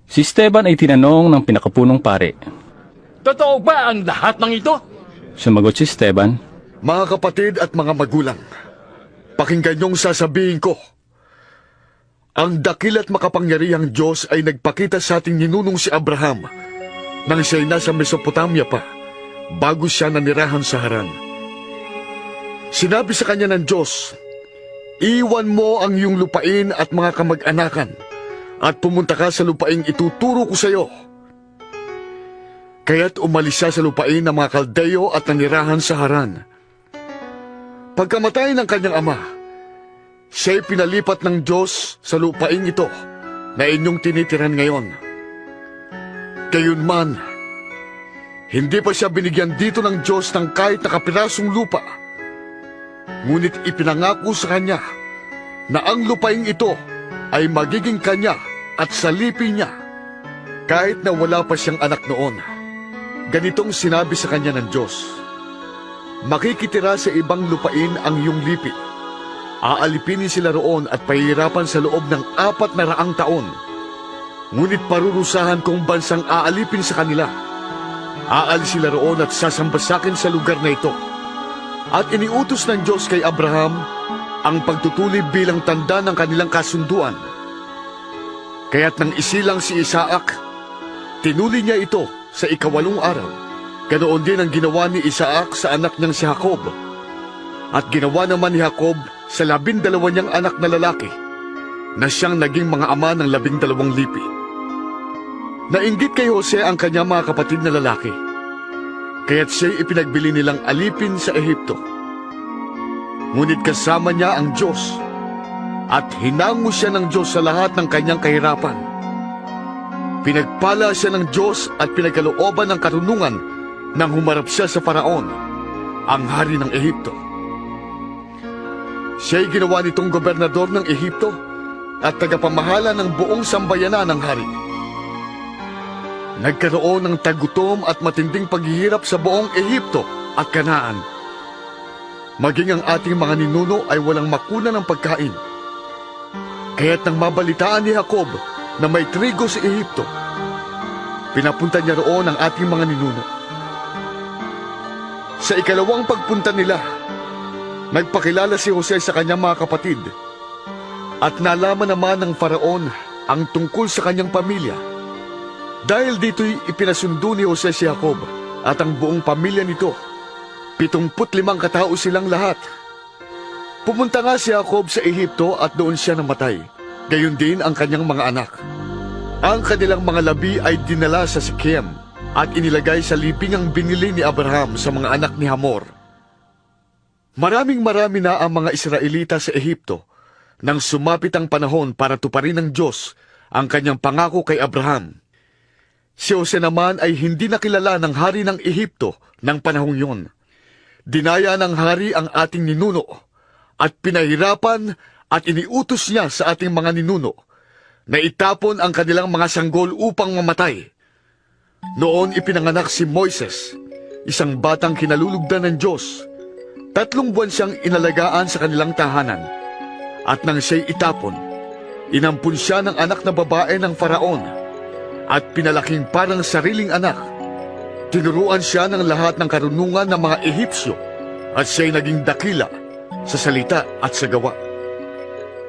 Si Esteban ay tinanong ng pinakapunong pare. Totoo ba ang lahat ng ito? Sumagot si Esteban, Mga kapatid at mga magulang, pakinggan niyong sasabihin ko. Ang dakil at makapangyarihang Diyos ay nagpakita sa ating ninunong si Abraham nang siya'y nasa Mesopotamia pa, bago siya nanirahan sa Haran. Sinabi sa kanya ng Diyos, iwan mo ang iyong lupain at mga kamag-anakan at pumunta ka sa lupaing ituturo ko sa iyo. Kaya't umalis siya sa lupain ng mga Kaldeo at nanirahan sa Haran. Pagkamatay ng kanyang ama, siya'y pinalipat ng Diyos sa lupain ito na inyong tinitiran ngayon. Gayunman, hindi pa siya binigyan dito ng Diyos ng kahit na kapirasong lupa. Ngunit ipinangako sa kanya na ang lupain ito ay magiging kanya at salipin niya kahit na wala pa siyang anak noon. Ganitong sinabi sa kanya ng Diyos, makikitira sa ibang lupain ang iyong lipi. Aalipinin sila roon at pahihirapan sa loob ng 400 taon. Ngunit parurusahan kong bansang aalipin sa kanila. Aalis sila roon at sasambasakin sa lugar na ito. At iniutos ng Diyos kay Abraham ang pagtutulib bilang tanda ng kanilang kasunduan. Kaya't nang isilang si Isaac, tinuli niya ito sa 8 araw. Ganoon din ang ginawa ni Isaac sa anak niyang si Jacob. At ginawa naman ni Jacob sa 12 niyang anak na lalaki, na siyang naging mga ama ng 12 lipi. Nainggit kay Jose ang kanyang mga kapatid na lalaki, kaya't siya'y ipinagbili nilang alipin sa Ehipto. Ngunit kasama niya ang Diyos, at hinango siya ng Diyos sa lahat ng kanyang kahirapan. Pinagpala siya ng Diyos at pinagkalooban ng karunungan nang humarap siya sa Faraon, ang hari ng Ehipto. Siya'y ginawa nitong gobernador ng Ehipto at tagapamahala ng buong sambayanan ng hari. Nagkaroon ng tagutom at matinding paghihirap sa buong Ehipto at Kanaan. Maging ang ating mga ninuno ay walang makuna ng pagkain. Kaya't nang mabalitaan ni Jacob na may trigo sa Ehipto, pinapunta niya roon ang ating mga ninuno. Sa 2 pagpunta nila, nagpakilala si Jose sa kanyang mga kapatid at nalaman naman ng Faraon ang tungkol sa kanyang pamilya. Dahil dito'y ipinasundo ni Jose si Jacob at ang buong pamilya nito. 75 katao silang lahat. Pumunta nga si Jacob sa Ehipto at doon siya namatay. Gayon din ang kanyang mga anak. Ang kanilang mga labi ay dinala sa Sikem at inilagay sa lipingang binili ni Abraham sa mga anak ni Hamor. Marami na ang mga Israelita sa Ehipto nang sumapit ang panahon para tuparin ng Diyos ang kanyang pangako kay Abraham. Si Jose naman ay hindi nakilala ng hari ng Ehipto ng panahong yun. Dinaya ng hari ang ating ninuno at pinahirapan at iniutos niya sa ating mga ninuno na itapon ang kanilang mga sanggol upang mamatay. Noon ipinanganak si Moises, isang batang kinalulugdan ng Diyos. 3 buwan siyang inalagaan sa kanilang tahanan. At nang siya'y itapon, inampun siya ng anak na babae ng Faraon at pinalaking parang sariling anak. Tinuruan siya ng lahat ng karunungan ng mga Ehipsyo at siya'y naging dakila sa salita at sa gawa.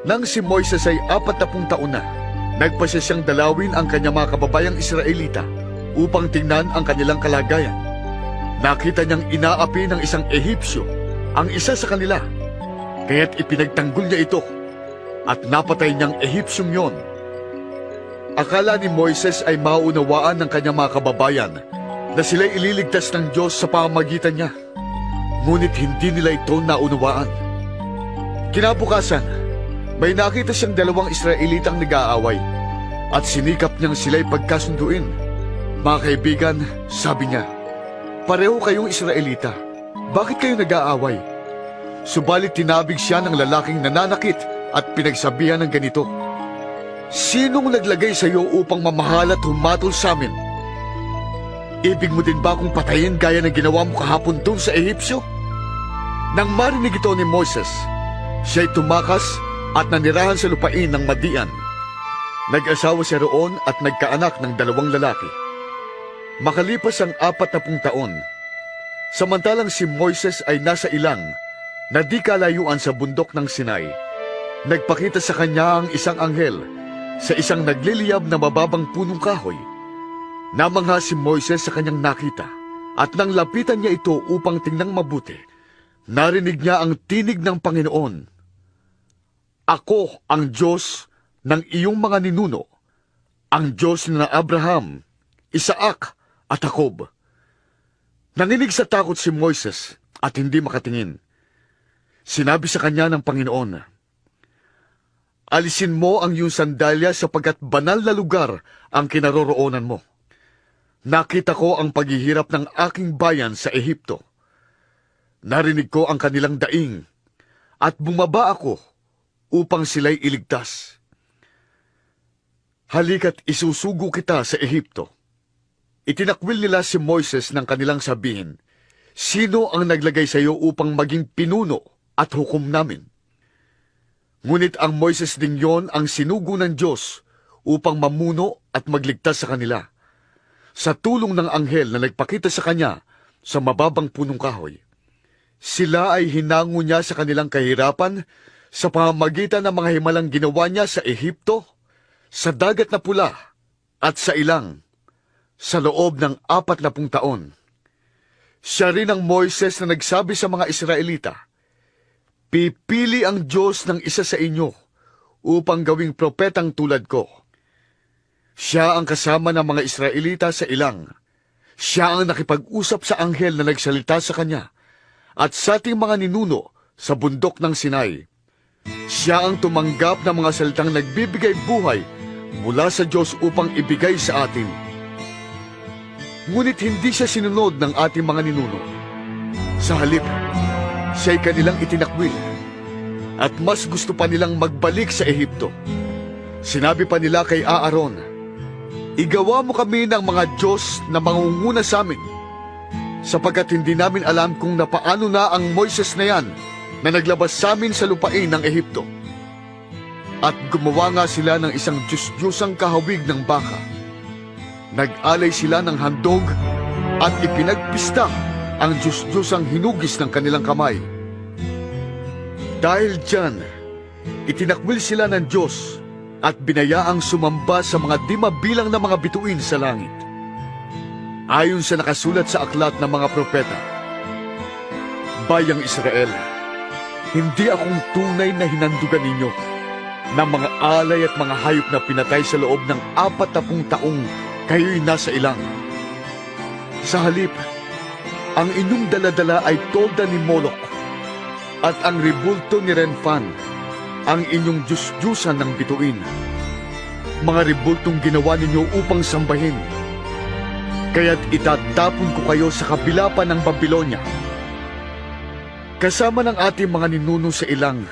Nang si Moises ay 40 taon na, nagpasya siyang dalawin ang kanyang mga kababayang Israelita upang tingnan ang kanilang kalagayan. Nakita niyang inaapi ng isang Ehipsyo ang isa sa kanila, kaya't ipinagtanggol niya ito at napatay niyang Ehipsyong yon. Akala ni Moises ay maunawaan ng kanyang mga kababayan na sila'y ililigtas ng Diyos sa pamamagitan niya. Ngunit hindi nila ito naunawaan. Kinabukasan, may nakita siyang 2 Israelitang nag-aaway at sinikap niyang sila'y pagkasunduin. Mga kaibigan, sabi niya, pareho kayong Israelita. Bakit kayo nag-aaway? Subalit tinabig siya ng lalaking nananakit at pinagsabihan ng ganito, sinong naglagay sa iyo upang mamahala at humatol sa amin? Ibig mo din ba akong patayin gaya ng ginawa mo kahapon doon sa Ehipsyo? Nang marinig ito ni Moises, siya'y tumakas at nanirahan sa lupain ng Madian. Nag-asawa siya roon at nagkaanak ng 2 lalaki. Makalipas ang 40 taon, samantalang si Moises ay nasa ilang na di kalayuan sa bundok ng Sinai, nagpakita sa kanya ang isang anghel sa isang nagliliyab na mababang punong kahoy. Namangha si Moises sa kanyang nakita, at nang lapitan niya ito upang tingnang mabuti, narinig niya ang tinig ng Panginoon. Ako ang Diyos ng iyong mga ninuno, ang Diyos na Abraham, Isaac at Jacob. Nanginig sa takot si Moises at hindi makatingin. Sinabi sa kanya ng Panginoon, alisin mo ang iyong sandalya sapagkat banal na lugar ang kinaroroonan mo. Nakita ko ang paghihirap ng aking bayan sa Ehipto. Narinig ko ang kanilang daing at bumaba ako upang sila'y iligtas. Halika't isusugo kita sa Ehipto. Itinakwil nila si Moises ng kanilang sabihin, sino ang naglagay sa iyo upang maging pinuno at hukom namin? Ngunit ang Moises ding yon ang sinugo ng Diyos upang mamuno at magligtas sa kanila, sa tulong ng anghel na nagpakita sa kanya sa mababang punong kahoy. Sila ay hinango niya sa kanilang kahirapan sa pamamagitan ng mga himalang ginawa niya sa Ehipto, sa Dagat na Pula at sa ilang, sa loob ng 40 taon. Siya rin ang Moises na nagsabi sa mga Israelita, pipili ang Diyos ng isa sa inyo upang gawing propetang tulad ko. Siya ang kasama ng mga Israelita sa ilang. Siya ang nakipag-usap sa anghel na nagsalita sa kanya at sa ating mga ninuno sa bundok ng Sinai. Siya ang tumanggap ng mga salitang nagbibigay buhay mula sa Diyos upang ibigay sa atin. Ngunit hindi siya sinunod ng ating mga ninuno. Sa halip, siya'y kanilang itinakwil at mas gusto pa nilang magbalik sa Ehipto. Sinabi pa nila kay Aaron, igawa mo kami ng mga Diyos na mangunguna sa amin, sapagkat hindi namin alam kung napaano na ang Moises na yan na naglabas sa amin sa lupain ng Ehipto. At gumawa nga sila ng isang Diyos-Diyosang kahawig ng baka. Nag-alay sila ng handog at ipinagpista ang Diyos-Diyosang hinugis ng kanilang kamay. Dahil dyan, itinakwil sila ng Diyos at binayaang sumamba sa mga di mabilang na mga bituin sa langit. Ayon sa nakasulat sa aklat ng mga propeta, Bayang Israel, hindi akong tunay na hinandugan ninyo ng mga alay at mga hayop na pinatay sa loob ng 40 taong kayo'y nasa ilang. Sa halip, ang inyong daladala ay tolda ni Moloch at ang ribulto ni Renfan, ang inyong Diyos-Diyusan ng bituin. Mga ribultong ginawa ninyo upang sambahin. Kaya't itatapon ko kayo sa kabila pa ng Babylonia. Kasama ng ating mga ninuno sa ilang,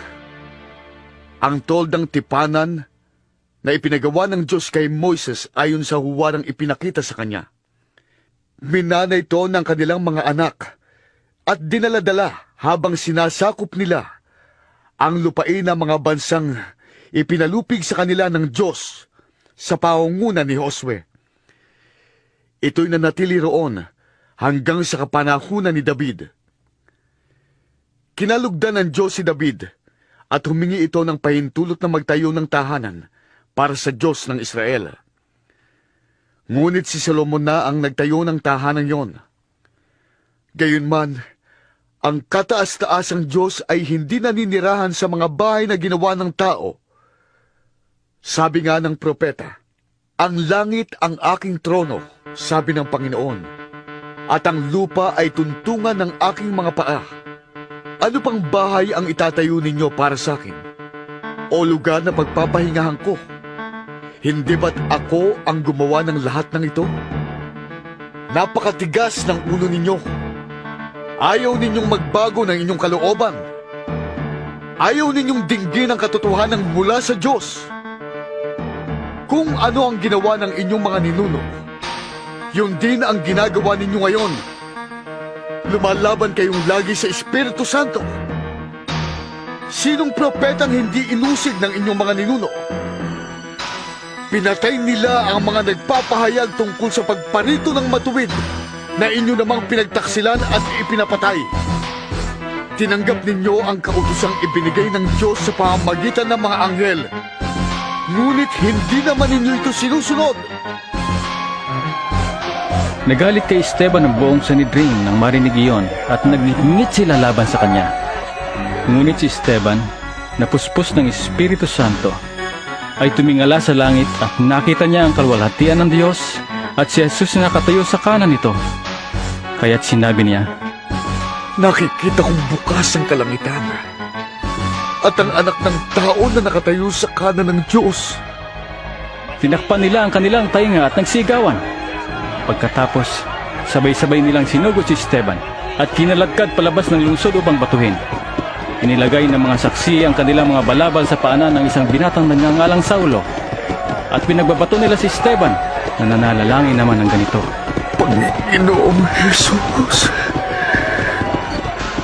ang toldang tipanan na ipinagawa ng Diyos kay Moises ayon sa huwarang ipinakita sa kanya. Minana ito ng kanilang mga anak at dinaladala habang sinasakop nila ang lupain ng mga bansang ipinalupig sa kanila ng Diyos sa pangunguna ni Josue. Ito'y nanatili roon hanggang sa kapanahunan ni David. Kinalugdan ng Diyos si David at humingi ito ng pahintulot na magtayo ng tahanan para sa Diyos ng Israel. Ngunit si Solomon na ang nagtayo ng tahanan yon. Gayunman, ang kataas-taasang Diyos ay hindi naninirahan sa mga bahay na ginawa ng tao. Sabi nga ng propeta, "Ang langit ang aking trono," sabi ng Panginoon, "at ang lupa ay tuntungan ng aking mga paa. Ano pang bahay ang itatayo ninyo para sa akin? O lugar na pagpapahingahan ko? Hindi ba't ako ang gumawa ng lahat ng ito? Napakatigas ng ulo ninyo. Ayaw ninyong magbago ng inyong kalooban. Ayaw ninyong dinggin ang katotohanan mula sa Diyos. Kung ano ang ginawa ng inyong mga ninuno, yun din ang ginagawa ninyo ngayon. Lumalaban kayong lagi sa Espiritu Santo. Sinong propetang hindi inusig ng inyong mga ninuno? Pinatay nila ang mga nagpapahayag tungkol sa pagparito ng matuwid na inyo namang pinagtaksilan at ipinapatay. Tinanggap ninyo ang kautosang ibinigay ng Diyos sa pamamagitan ng mga anghel. Ngunit hindi naman ninyo ito sinusunod. Nagalit kay Esteban ang buong Sanhedrin nang marinig iyon at nagngit sila laban sa kanya. Ngunit si Esteban, napuspos ng Espiritu Santo, ay tumingala sa langit at nakita niya ang kalwalhatian ng Diyos at si Jesus na nakatayo sa kanan nito. Kaya't sinabi niya, Nakikita kong bukas ang kalangitan at ang anak ng tao na nakatayo sa kanan ng Diyos. Tinakpan nila ang kanilang tainga at nagsigawan. Pagkatapos, sabay-sabay nilang sinugod si Esteban at kinalagkad palabas ng lungsod upang batuhin. Inilagay ng mga saksi ang kanilang mga balabal sa paanan ng isang binatang nagngangalang Saulo. At pinagbabato nila si Esteban na nananalangin naman ng ganito, Panginoong Jesus,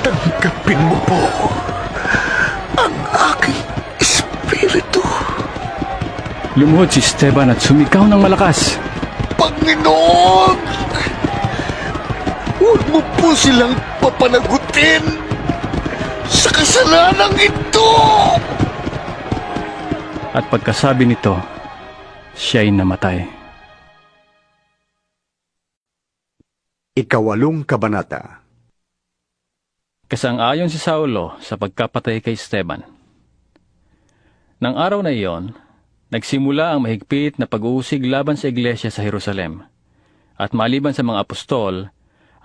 tanggapin mo po ang aking espiritu. Lumuhod si Esteban at sumigaw ng malakas, Panginoon! Huwag mo po silang papanagutin sa kasalanang ito! At pagkasabi nito, siya'y namatay. Ikawalong kabanata. Kasang-ayon si Saulo sa pagkapatay kay Esteban. Nang araw na iyon, nagsimula ang mahigpit na pag-uusig laban sa iglesia sa Jerusalem. At maliban sa mga apostol,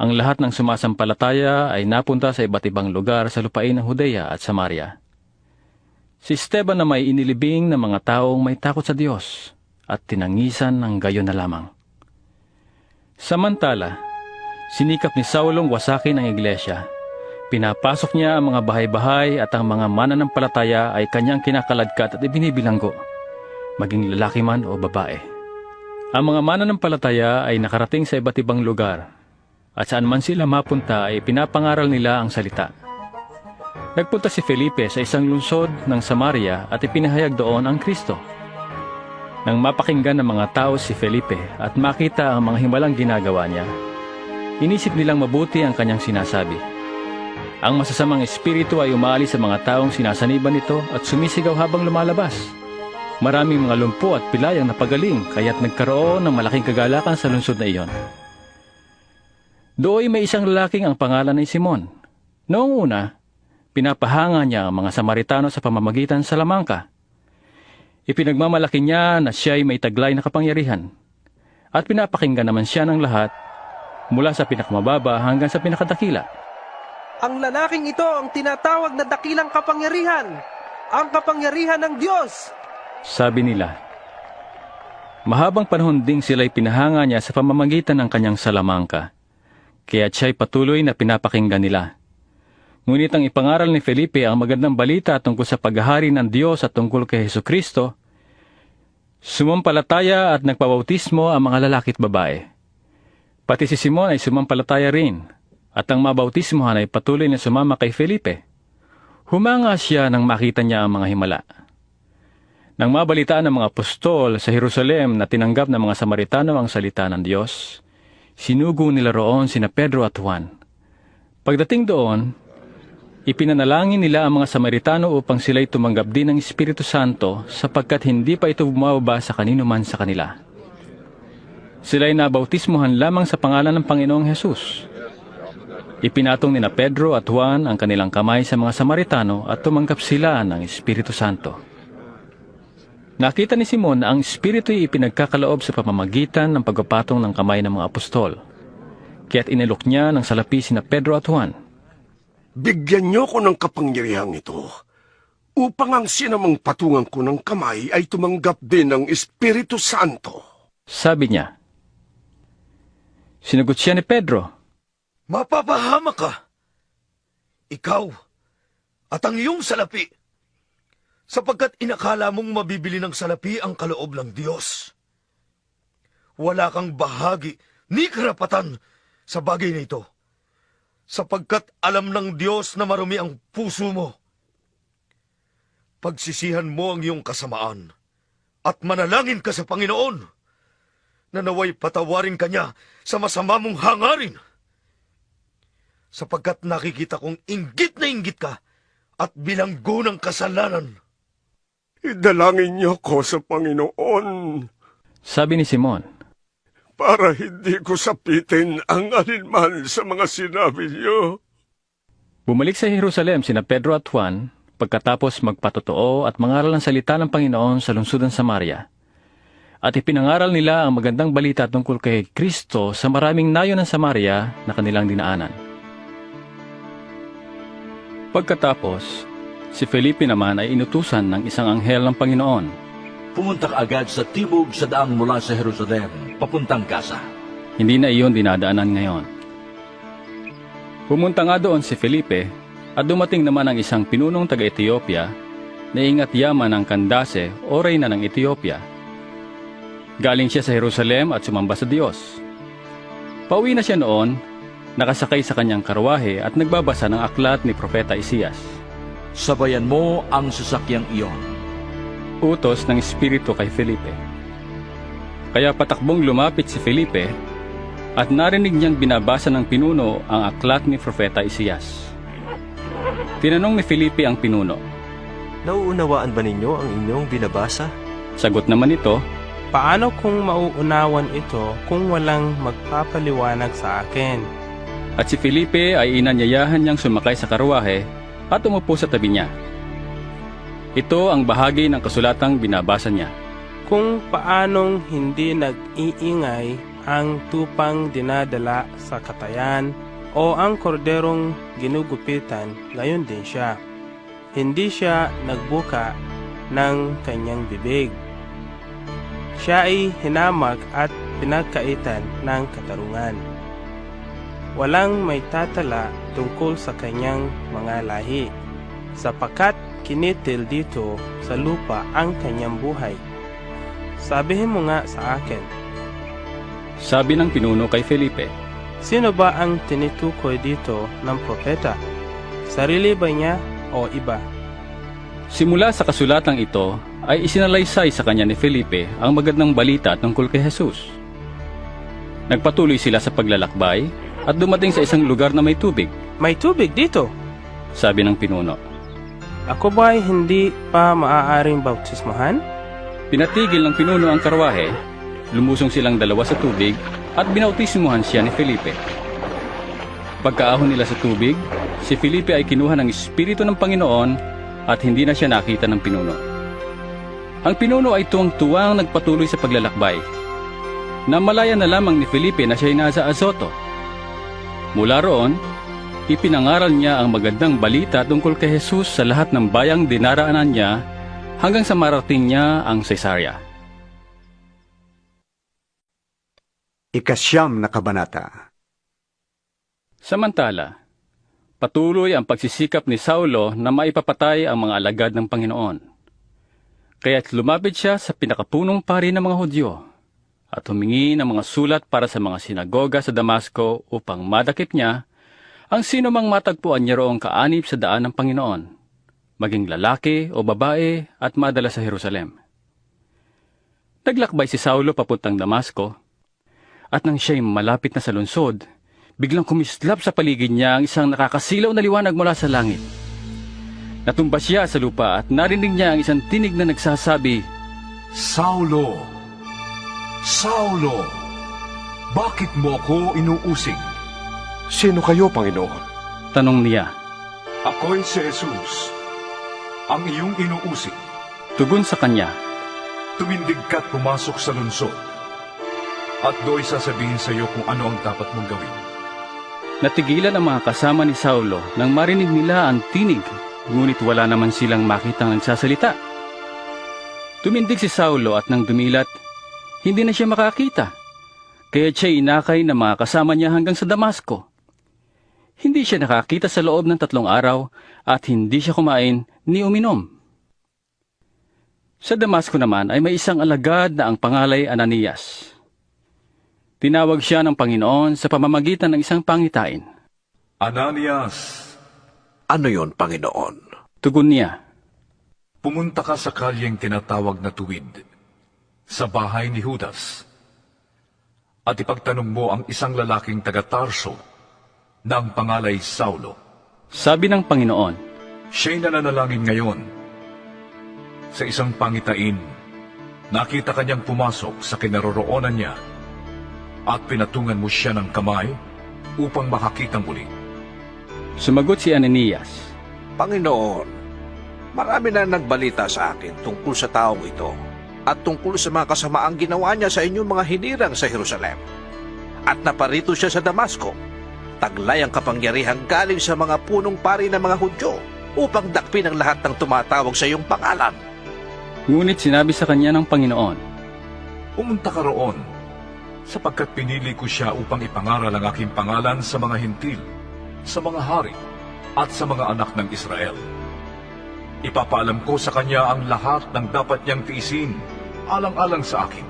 ang lahat ng sumasampalataya ay napunta sa iba't ibang lugar sa lupain ng Judea at Samaria. Si Esteban na may inilibing ng mga taong may takot sa Diyos at tinangisan ng gayon na lamang. Samantala, sinikap ni Saulong wasakin ang iglesia. Pinapasok niya ang mga bahay-bahay at ang mga mananampalataya ay kanyang kinakaladkat at ibinibilanggo, maging lalaki man o babae. Ang mga mananampalataya ay nakarating sa iba't ibang lugar at saan man sila mapunta ay pinapangaral nila ang salita. Nagpunta si Felipe sa isang lungsod ng Samaria at ipinahayag doon ang Kristo. Nang mapakinggan ng mga tao si Felipe at makita ang mga himalang ginagawa niya, inisip nilang mabuti ang kanyang sinasabi. Ang masasamang espiritu ay umaalis sa mga taong sinasaniban nito at sumisigaw habang lumalabas. Maraming mga lumpo at pilayang napagaling kaya't nagkaroon ng malaking kagalakan sa lungsod na iyon. Dooy may isang lalaking ang pangalan ay Simon. Noong una, pinapahanga niya ang mga Samaritano sa pamamagitan sa lamangka. Ipinagmamalaki niya na siya ay may taglay na kapangyarihan. At pinapakinggan naman siya ng lahat mula sa pinakamababa hanggang sa pinakadakila. Ang lalaking ito ang tinatawag na dakilang kapangyarihan, ang kapangyarihan ng Diyos. Sabi nila. Mahabang panahon ding sila'y pinahanga niya sa pamamagitan ng kanyang salamangka, kaya siya'y patuloy na pinapakinggan nila. Ngunit ang ipangaral ni Felipe ang magandang balita tungkol sa paghahari ng Diyos at tungkol kay Hesukristo, sumampalataya at nagpabautismo ang mga lalaki at babae. Pati si Simon ay sumampalataya rin, at ang mabautismohan ay patuloy na sumama kay Felipe. Humanga siya nang makita niya ang mga himala. Nang mabalitaan ng mga apostol sa Jerusalem na tinanggap ng mga Samaritano ang salita ng Diyos, Sinugo nila roon sina Pedro at Juan. Pagdating doon, ipinanalangin nila ang mga Samaritano upang sila'y tumanggap din ng Espiritu Santo sapagkat hindi pa ito bumababa sa kanino man sa kanila. Sila'y nabautismuhan lamang sa pangalan ng Panginoong Hesus. Ipinatong nina Pedro at Juan ang kanilang kamay sa mga Samaritano at tumanggap sila ng Espiritu Santo. Nakita ni Simon na ang Espiritu'y ipinagkakaloob sa pamamagitan ng pagpapatong ng kamay ng mga apostol. Kaya't inilok niya ng salapi sina Pedro at Juan. Bigyan niyo ko ng kapangyarihang ito upang ang sinamang patungan ko ng kamay ay tumanggap din ng Espiritu Santo. Sabi niya. Sinagot siya ni Pedro. Mapapahama ka. Ikaw at ang iyong salapi, sapagkat inakala mong mabibili ng salapi ang kaloob ng Diyos. Wala kang bahagi ni karapatan sa bagay na ito, sapagkat alam ng Diyos na marumi ang puso mo. Pagsisihan mo ang iyong kasamaan at manalangin ka sa Panginoon na naway patawarin ka niya sa masama mong hangarin. Sapagkat nakikita kong inggit na inggit ka at bilanggo ng kasalanan. Idalangin niyo ko sa Panginoon Sabi ni Simon. para hindi ko sapitin ang alinman sa mga sinabi niyo. Bumalik sa Jerusalem sina Pedro at Juan pagkatapos magpatotoo at mangaral ng salita ng Panginoon sa lungsod ng Samaria. At ipinangaral nila ang magandang balita tungkol kay Kristo sa maraming nayon ng Samaria na kanilang dinaanan. Pagkatapos, si Felipe naman ay inutusan ng isang anghel ng Panginoon. Pumunta ka agad sa tibog sa daang mula sa Jerusalem, papuntang Gaza. Hindi na iyon dinadaanan ngayon. Pumunta nga doon si Felipe at dumating naman ang isang pinunong taga-Ethiopia na ingat yaman ng Candace o reyna ng Ethiopia. Galing siya sa Jerusalem at sumamba sa Diyos. Pauwi na siya noon, nakasakay sa kanyang karwahe at nagbabasa ng aklat ni Propeta Isias. Sabayan mo ang sasakyang iyon. Utos ng Espiritu kay Felipe. Kaya patakbong lumapit si Felipe at narinig niyang binabasa ng pinuno ang aklat ni Propeta Isias. Tinanong ni Felipe ang pinuno. Nauunawaan ba ninyo ang inyong binabasa? Sagot naman ito, Paano kung mauunawan ito kung walang magpapaliwanag sa akin? At si Felipe ay inanyayahan niyang sumakay sa karwahe at umupo sa tabi niya. Ito ang bahagi ng kasulatang binabasa niya. Kung paanong hindi nag-iingay ang tupang dinadala sa katayan o ang korderong ginugupitan, gayon din siya. Hindi siya nagbuka ng kanyang bibig. Siya ay hinamag at pinagkaitan ng katarungan. Walang may tatala tungkol sa kanyang mga lahi, sapagkat kinitil dito sa lupa ang kanyang buhay. Sabihin mo nga sa akin. Sabi ng pinuno kay Felipe. Sino ba ang tinitukoy dito ng propeta? Sarili ba niya o iba? Simula sa kasulatang ito, ay isinalaysay sa kanya ni Felipe ang magandang balita tungkol kay Jesus. Nagpatuloy sila sa paglalakbay at dumating sa isang lugar na may tubig. May tubig dito? Sabi ng pinuno. Ako ba ay hindi pa maaaring bautismahan? Pinatigil ng pinuno ang karwahe, lumusong silang dalawa sa tubig at binautismuhan siya ni Felipe. Pagkaahon nila sa tubig, si Felipe ay kinuha ng Espiritu ng Panginoon at hindi na siya nakita ng pinuno. Ang pinuno ay tuwang-tuwang nagpatuloy sa paglalakbay. Namalaya na lamang ni Felipe na siya'y nasa Azoto. Mula roon, ipinangaral niya ang magandang balita tungkol kay Jesus sa lahat ng bayang dinaraanan niya hanggang sa marating niya ang Cesarea. Ikasyam na kabanata. Samantala, patuloy ang pagsisikap ni Saulo na maipapatay ang mga alagad ng Panginoon. Kaya't lumapit siya sa pinakapunong pari ng mga Hudyo at humingi ng mga sulat para sa mga sinagoga sa Damasco upang madakip niya ang sino mang matagpuan niya roong kaanib sa daan ng Panginoon, maging lalaki o babae at madala sa Jerusalem. Naglakbay si Saulo papuntang Damasco At nang siya'y malapit na sa lungsod, biglang kumislap sa paligid niya ang isang nakakasilaw na liwanag mula sa langit. Natumba siya sa lupa at narinig niya ang isang tinig na nagsasabi, Saulo! Saulo! Bakit mo ako inuusig? Sino kayo, Panginoon? Tanong niya. Ako'y si Jesus, ang iyong inuusig. Tugon sa kanya, Tumindig ka't pumasok sa lungsod, at do'y sasabihin sa iyo kung ano ang dapat mong gawin. Natigilan ang mga kasama ni Saulo nang marinig nila ang tinig, ngunit wala naman silang makitang nagsasalita. Tumindig si Saulo at nang dumilat, hindi na siya makakita, kaya siya inakay ng mga kasama niya hanggang sa Damasco. Hindi siya nakakita sa loob ng 3 araw at hindi siya kumain ni uminom. Sa Damasco naman ay may isang alagad na ang pangalay Ananias. Tinawag siya ng Panginoon sa pamamagitan ng isang pangitain. Ananias! Ano yon, Panginoon? Tugon niya, Pumunta ka sa kalyeng tinatawag na Tuwid, sa bahay ni Judas, at ipagtanong mo ang isang lalaking taga-Tarso na ang pangalay Saulo. Sabi ng Panginoon, Siya'y nananalangin ngayon. Sa isang pangitain, nakita kanyang pumasok sa kinaroroonan niya at pinatungan mo siya ng kamay upang makakitang muli. Sumagot si Ananias, Panginoon, marami na nagbalita sa akin tungkol sa taong ito at tungkol sa mga kasamaang ginawa niya sa inyong mga hinirang sa Jerusalem. At naparito siya sa Damasco, taglay ang kapangyarihan galing sa mga punong pari ng mga Hudyo upang dakpin ang lahat ng tumatawag sa iyong pangalan. Ngunit sinabi sa kanya ng Panginoon, Pumunta ka roon, sapagkat pinili ko siya upang ipangaral ang aking pangalan sa mga hintil, sa mga hari, at sa mga anak ng Israel. Ipapaalam ko sa kanya ang lahat ng dapat niyang tiisin, alang-alang sa akin.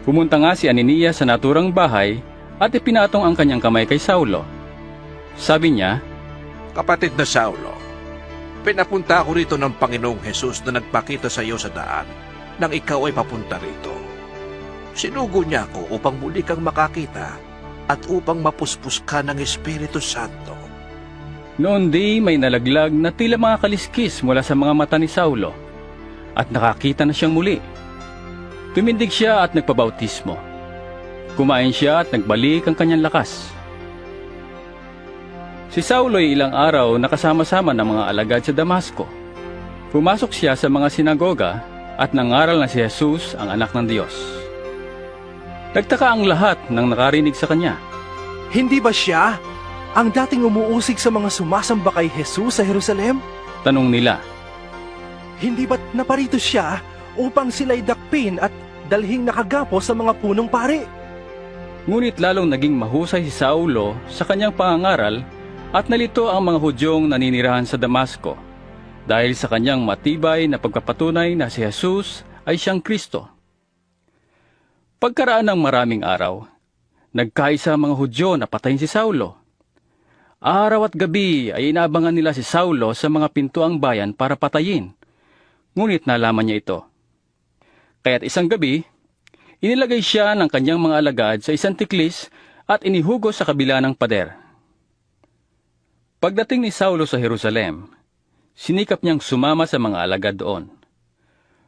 Pumunta nga si Ananias sa naturang bahay at ipinatong ang kanyang kamay kay Saulo. Sabi niya, Kapatid na Saulo, pinapunta ako rito ng Panginoong Jesus na nagpakita sa iyo sa daan nang ikaw ay papunta rito. Sinugo niya ako upang muli kang makakita at upang mapuspos ka ng Espiritu Santo. Noon di may nalaglag na tila mga kaliskis mula sa mga mata ni Saulo at nakakita na siyang muli. Tumindig siya at nagpabautismo. Kumain siya at nagbalik ang kanyang lakas. Si Saulo ay ilang araw nakasama-sama ng mga alagad sa Damasco. Pumasok siya sa mga sinagoga at nangaral na si Jesus ang anak ng Diyos. Nagtaka ang lahat nang nakarinig sa kanya. Hindi ba siya ang dating umuusig sa mga sumasamba kay Jesus sa Jerusalem? Tanong nila. Hindi ba't naparito siya upang sila'y dakpin at dalhing nakagapo sa mga punong pari? Ngunit lalong naging mahusay si Saulo sa kanyang pangangaral at nalito ang mga Hudyong naninirahan sa Damasco dahil sa kanyang matibay na pagpapatunay na si Jesus ay siyang Kristo. Pagkaraan ng maraming araw, nagkaisa ang mga Hudyo na patayin si Saulo. Araw at gabi ay inaabangan nila si Saulo sa mga pintuang bayan para patayin. Ngunit nalaman niya ito. Kaya't isang gabi, inilagay siya ng kanyang mga alagad sa isang tiklis at inihugos sa kabila ng pader. Pagdating ni Saulo sa Jerusalem, sinikap niyang sumama sa mga alagad doon.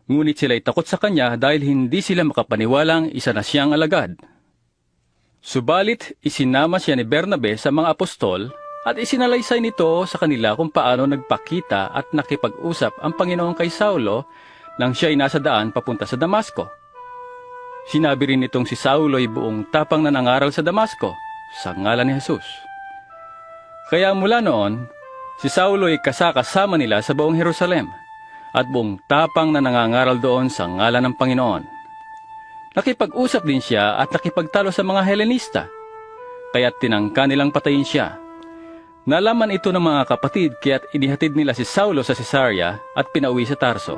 Ngunit sila'y takot sa kanya dahil hindi sila makapaniwalang isa na siyang alagad. Subalit, isinama siya ni Bernabe sa mga apostol at isinalaysay nito sa kanila kung paano nagpakita at nakipag-usap ang Panginoon kay Saulo nang siya ay nasa daan papunta sa Damasco. Sinabi rin nitong si Saulo ay buong tapang na nangaral sa Damasco sa ngalan ni Jesus. Kaya mula noon, si Saulo ay kasama nila sa buong Jerusalem at buong tapang na nangangaral doon sa ngalan ng Panginoon. Nakipag-usap din siya at nakipagtalo sa mga Helenista, kaya't tinangka nilang patayin siya. Nalaman ito ng mga kapatid kaya't inihatid nila si Saulo sa Cesarea at pinauwi sa Tarso.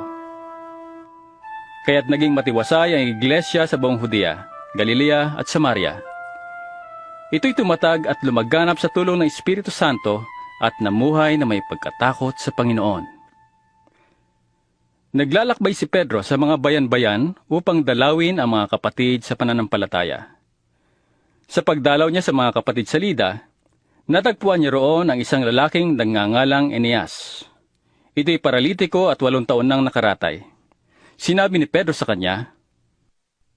Kaya't naging matiwasay ang iglesia sa buong Judea, Galilea at Samaria. Ito'y tumatag at lumaganap sa tulong ng Espiritu Santo at namuhay na may pagkatakot sa Panginoon. Naglalakbay si Pedro sa mga bayan-bayan upang dalawin ang mga kapatid sa pananampalataya. Sa pagdalaw niya sa mga kapatid sa Lida, natagpuan niya roon ang isang lalaking nagngangalang Eneas. Ito'y paralitiko at 8 taon nang nakaratay. Sinabi ni Pedro sa kanya,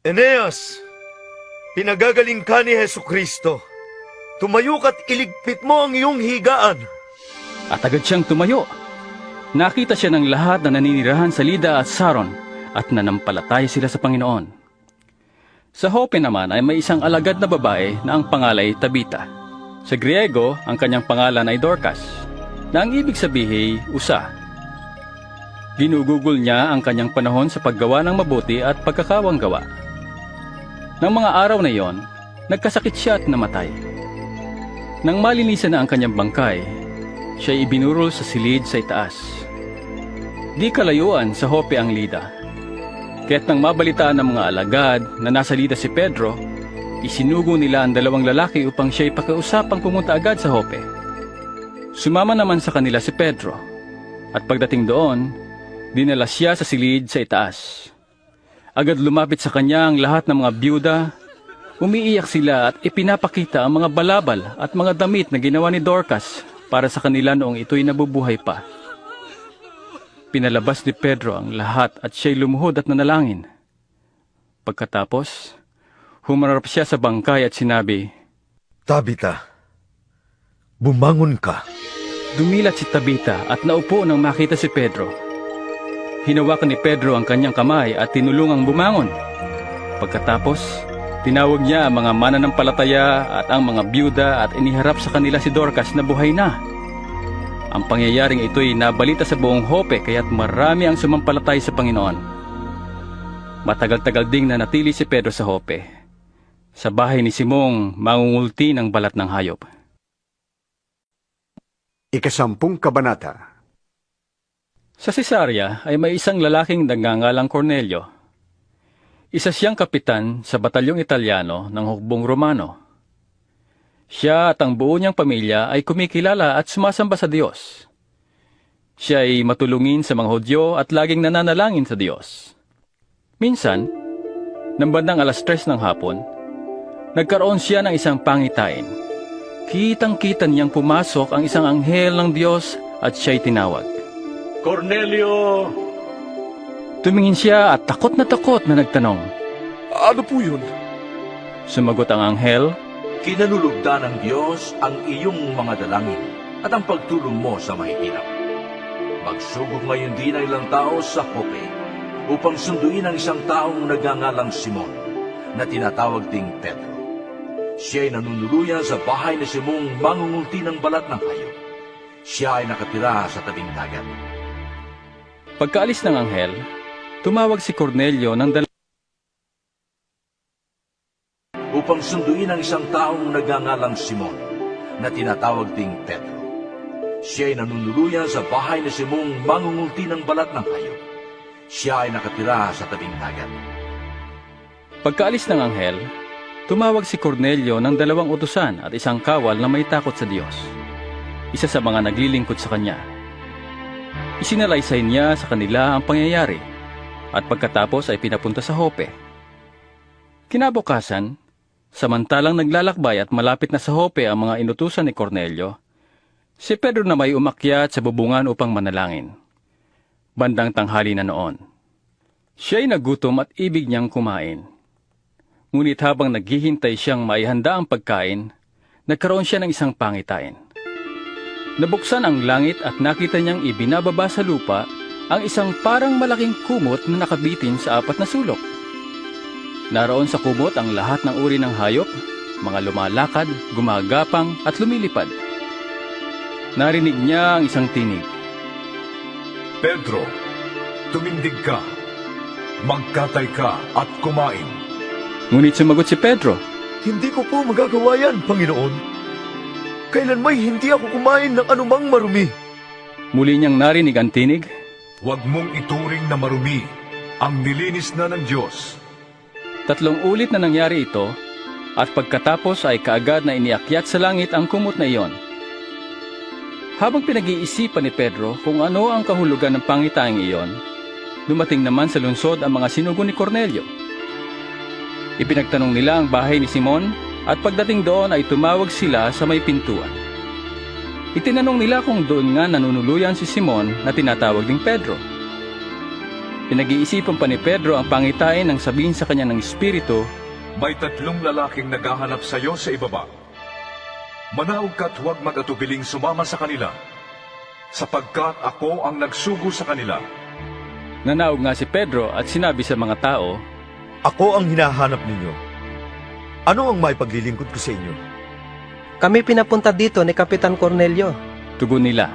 Eneas, pinagagaling ka ni Hesukristo. Tumayo ka't iligpit mo ang iyong higaan. At agad siyang tumayo. Nakita siya ng lahat na naninirahan sa Lida at Saron at nanampalataya sila sa Panginoon. Sa Joppe naman ay may isang alagad na babae na ang pangalay Tabita. Sa Griego, ang kanyang pangalan ay Dorcas, na ang ibig sabihin, usa. Ginugugol niya ang kanyang panahon sa paggawa ng mabuti at pagkakawang gawa. Nang mga araw na iyon, nagkasakit siya at namatay. Nang malinisan na ang kanyang bangkay, siya ibinurol sa silid sa itaas. Di kalayuan sa Joppe ang Lida. Kaya't nang mabalitaan ng mga alagad na nasa Lida si Pedro, isinugo nila ang 2 lalaki upang siya'y pakiusapang pumunta agad sa Joppe. Sumama naman sa kanila si Pedro, at pagdating doon, dinala siya sa silid sa itaas. Agad lumapit sa kanya ang lahat ng mga byuda, umiiyak sila at ipinapakita ang mga balabal at mga damit na ginawa ni Dorcas para sa kanila noong ito'y nabubuhay pa. Pinalabas ni Pedro ang lahat at siya'y lumuhod at nanalangin. Pagkatapos, humarap siya sa bangkay at sinabi, Tabita, bumangon ka. Dumilat si Tabita at naupo nang makita si Pedro. Hinawakan ni Pedro ang kanyang kamay at tinulungang bumangon. Pagkatapos, tinawag niya ang mga mananampalataya at ang mga byuda at iniharap sa kanila si Dorcas na buhay na. Ang pangyayaring ito'y nabalita sa buong Joppe kaya't marami ang sumampalatay sa Panginoon. Matagal-tagal ding nanatili si Pedro sa Joppe, sa bahay ni Simong mangungulti ng balat ng hayop. 10 kabanata. Sa Cesarea ay may isang lalaking nagngangalang Cornelio. Isa siyang kapitan sa batalyong Italyano ng hukbong Romano. Siya at ang buo niyang pamilya ay kumikilala at sumasamba sa Diyos. Siya ay matulungin sa mga Hudyo at laging nananalangin sa Diyos. Minsan, nang bandang 3:00 ng hapon, nagkaroon siya ng isang pangitain. Kitang-kita niyang pumasok ang isang anghel ng Diyos at siya'y tinawag. Cornelio! Tumingin siya at takot na nagtanong. Ano po yun? Sumagot ang anghel, Kinanulugdan ng Diyos ang iyong mga dalangin at ang pagtulong mo sa mahihirap. Magsugod ngayon din ang ilang tao sa Joppe upang sunduin ang isang taong nagngangalang Simon na tinatawag ding Pedro. Siya ay nanunuluyan sa bahay ni Simong mangungulti ng balat ng hayop. Siya ay nakatira sa tabing dagat. Pagkaalis ng anghel, tumawag si Cornelio ng upang sunduin ang isang taong nagngangalang Simon na tinatawag ding Pedro. Siya ay nanunuluyan sa bahay ni Simong mangungulti ng balat ng hayop. Siya ay nakatira sa tabing dagat. Pagkaalis ng anghel, tumawag si Cornelio ng 2 utusan at isang kawal na may takot sa Diyos. Isa sa mga naglilingkod sa kanya. Isinalaysay niya sa kanila ang pangyayari at pagkatapos ay pinapunta sa Joppe. Kinabukasan, samantalang naglalakbay at malapit na sa Joppe ang mga inutusan ni Cornelio, si Pedro na may umakyat sa bubungan upang manalangin. Bandang tanghali na noon. Siya'y nagutom at ibig niyang kumain. Ngunit habang naghihintay siyang maihanda ang pagkain, nagkaroon siya ng isang pangitain. Nabuksan ang langit at nakita niyang ibinababa sa lupa ang isang parang malaking kumot na nakabitin sa 4 na sulok. Naroon sa kumot ang lahat ng uri ng hayop, mga lumalakad, gumagapang at lumilipad. Narinig niya ang isang tinig. Pedro, tumindig ka, magkatay ka at kumain. Ngunit sumagot si Pedro, Hindi ko po magagawa yan, Panginoon. Kailanmay hindi ako kumain ng anumang marumi. Muli niyang narinig ang tinig. Huwag mong ituring na marumi ang nilinis na ng Diyos. 3 ulit na nangyari ito, at pagkatapos ay kaagad na iniakyat sa langit ang kumot na iyon. Habang pinag-iisipan ni Pedro kung ano ang kahulugan ng pangitaing iyon, dumating naman sa lungsod ang mga sinugo ni Cornelio. Ipinagtanong nila ang bahay ni Simon At pagdating doon ay tumawag sila sa may pintuan. Itinanong nila kung doon nga nanunuluyan si Simon na tinatawag ding Pedro. Pinag-iisipan pa ni Pedro ang pangitain nang sabihin sa kanya ng Espiritu, May 3 lalaking naghahanap sa iyo sa ibaba. Manaog ka't huwag mag-atubiling sumama sa kanila, sapagkat ako ang nagsugo sa kanila. Nanaog nga si Pedro at sinabi sa mga tao, Ako ang hinahanap ninyo. Ano ang may paglilingkod ko sa inyo? Kami pinapunta dito ni Kapitan Cornelio. Tugon nila,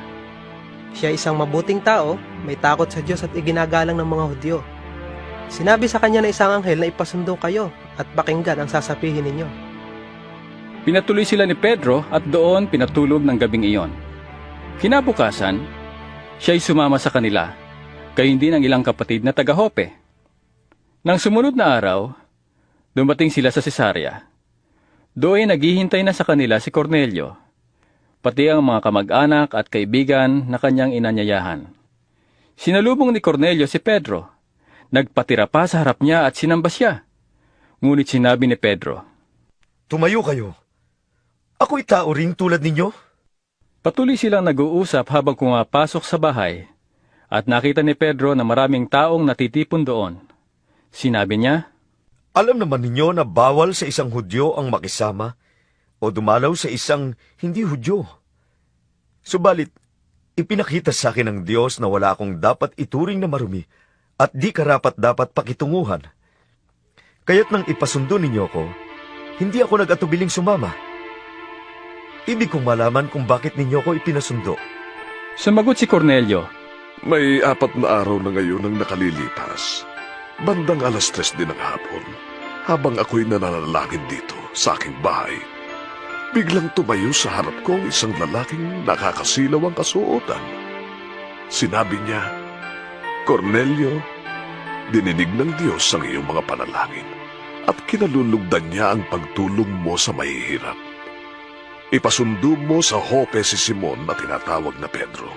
Siya isang mabuting tao, may takot sa Diyos at iginagalang ng mga Hudyo. Sinabi sa kanya ng isang anghel na ipasundo kayo at pakinggan ang sasabihin ninyo. Pinatuloy sila ni Pedro at doon pinatulog ng gabing iyon. Kinabukasan, siya'y sumama sa kanila, gayon din ang ilang kapatid na taga-Jope. Nang sumunod na araw, dumating sila sa Cesarea. Doon naghihintay na sa kanila si Cornelio, pati ang mga kamag-anak at kaibigan na kanyang inanyayahan. Sinalubong ni Cornelio si Pedro. Nagpatira pa sa harap niya at sinamba siya. Ngunit sinabi ni Pedro, Tumayo kayo. Ako'y tao ring tulad ninyo. Patuloy silang nag-uusap habang pumapasok sa bahay at nakita ni Pedro na maraming taong natitipon doon. Sinabi niya, Alam naman ninyo na bawal sa isang Hudyo ang makisama o dumalaw sa isang hindi Hudyo. Subalit, ipinakita sa akin ng Diyos na wala akong dapat ituring na marumi at di karapat-dapat pakitunguhan. Kaya't nang ipasundo ninyo ko, hindi ako nag-atubiling sumama. Ibig kong malaman kung bakit ninyo ko ipinasundo. Sumagot si Cornelio, May 4 na araw na ngayon ang nakalilipas. Bandang 3:00 din ng hapon, habang ako'y nananalangin dito sa aking bahay. Biglang tumayo sa harap ko ang isang lalaking nakakasilaw ang kasuotan. Sinabi niya, Cornelio, dininig ng Diyos ang iyong mga panalangin at kinalulugdan niya ang pagtulong mo sa mahihirap. Ipasundo mo sa Jope si Simon na tinatawag na Pedro.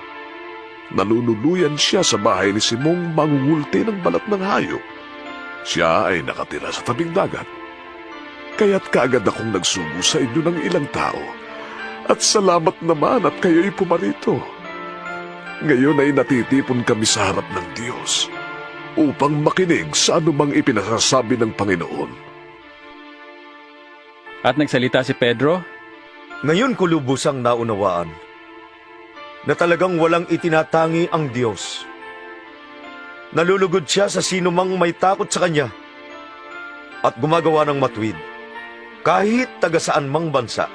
Nanunuluyan siya sa bahay ni Simong mangungulti ng balat ng hayop. Siya ay nakatira sa tabing dagat. Kaya't kaagad akong nagsugo sa inyo ng ilang tao. At salamat naman at kayo'y pumarito. Ngayon ay natitipon kami sa harap ng Diyos upang makinig sa anumang ipinasasabi ng Panginoon. At nagsalita si Pedro, Ngayon ko lubusang naunawaan na talagang walang itinatangi ang Diyos. Nalulugod siya sa sinumang may takot sa Kanya at gumagawa ng matuwid, kahit taga saan mang bansa.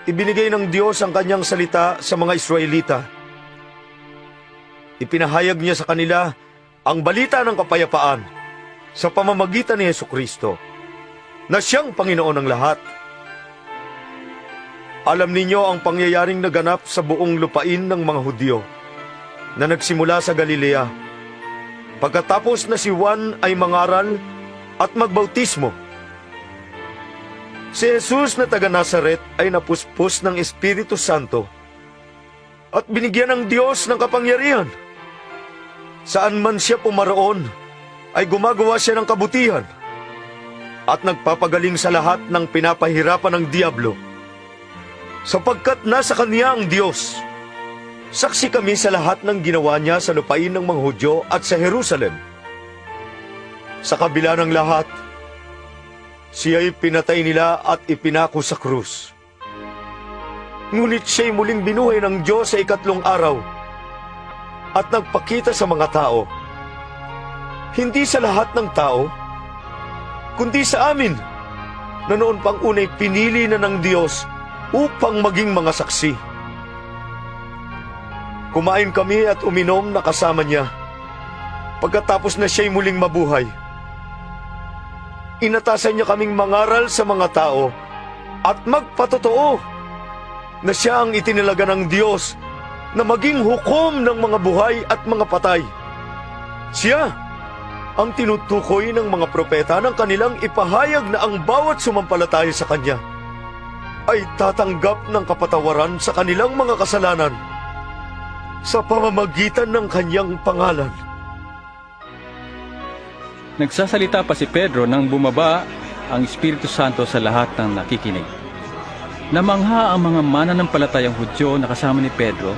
Ibinigay ng Diyos ang Kanyang salita sa mga Israelita. Ipinahayag niya sa kanila ang balita ng kapayapaan sa pamamagitan ni Hesukristo, na siyang Panginoon ng lahat. Alam ninyo ang pangyayaring naganap sa buong lupain ng mga Hudyo na nagsimula sa Galilea, pagkatapos na si Juan ay mangaral at magbautismo. Si Jesus na taga Nazaret ay napuspos ng Espiritu Santo at binigyan ng Diyos ng kapangyarihan. Saan man siya pumaroon, ay gumagawa siya ng kabutihan at nagpapagaling sa lahat ng pinapahirapan ng diablo, sapagkat nasa Kanya ang Diyos. Saksi kami sa lahat ng ginawa niya sa lupain ng mga Hudyo at sa Jerusalem. Sa kabila ng lahat, siya'y pinatay nila at ipinako sa krus. Ngunit siya'y muling binuhay ng Diyos sa 3 araw at nagpakita sa mga tao. Hindi sa lahat ng tao, kundi sa amin, na noon pang unay pinili na ng Diyos upang maging mga saksi. Kumain kami at uminom na kasama niya. Pagkatapos na siya'y muling mabuhay, inatasan niya kaming mangaral sa mga tao at magpatotoo na siya ang itinilaga ng Diyos na maging hukom ng mga buhay at mga patay. Siya ang tinutukoy ng mga propeta ng kanilang ipahayag na ang bawat sumampalataya sa Kanya ay tatanggap ng kapatawaran sa kanilang mga kasalanan sa pamamagitan ng Kanyang pangalan. Nagsasalita pa si Pedro nang bumaba ang Espiritu Santo sa lahat ng nakikinig. Namangha ang mga mananampalatayang Hudyo na kasama ni Pedro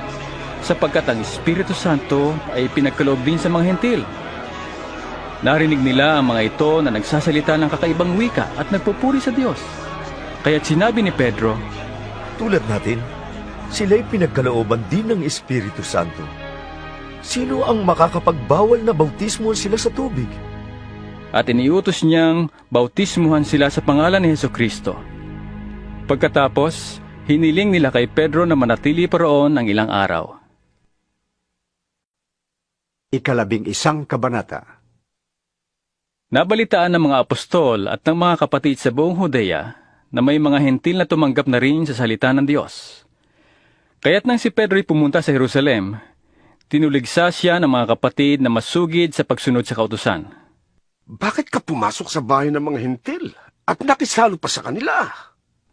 sapagkat ang Espiritu Santo ay pinagkaloob din sa mga hentil. Narinig nila ang mga ito na nagsasalita ng kakaibang wika at nagpupuri sa Diyos. Kaya't sinabi ni Pedro, Tulad natin, sila'y pinagkalooban din ng Espiritu Santo. Sino ang makakapagbawal na bautismuhan sila sa tubig? at iniutos niyang bautismuhan sila sa pangalan ni Hesukristo. Pagkatapos, hiniling nila kay Pedro na manatili pa roon ng ilang araw. 11 kabanata. Nabalitaan ng mga apostol at ng mga kapatid sa buong Judea na may mga hentil na tumanggap na rin sa salita ng Diyos. Kaya't nang si Pedro'y pumunta sa Jerusalem, tinuligsa siya ng mga kapatid na masugid sa pagsunod sa kautusan. Bakit ka pumasok sa bahay ng mga hentil at nakisalo pa sa kanila?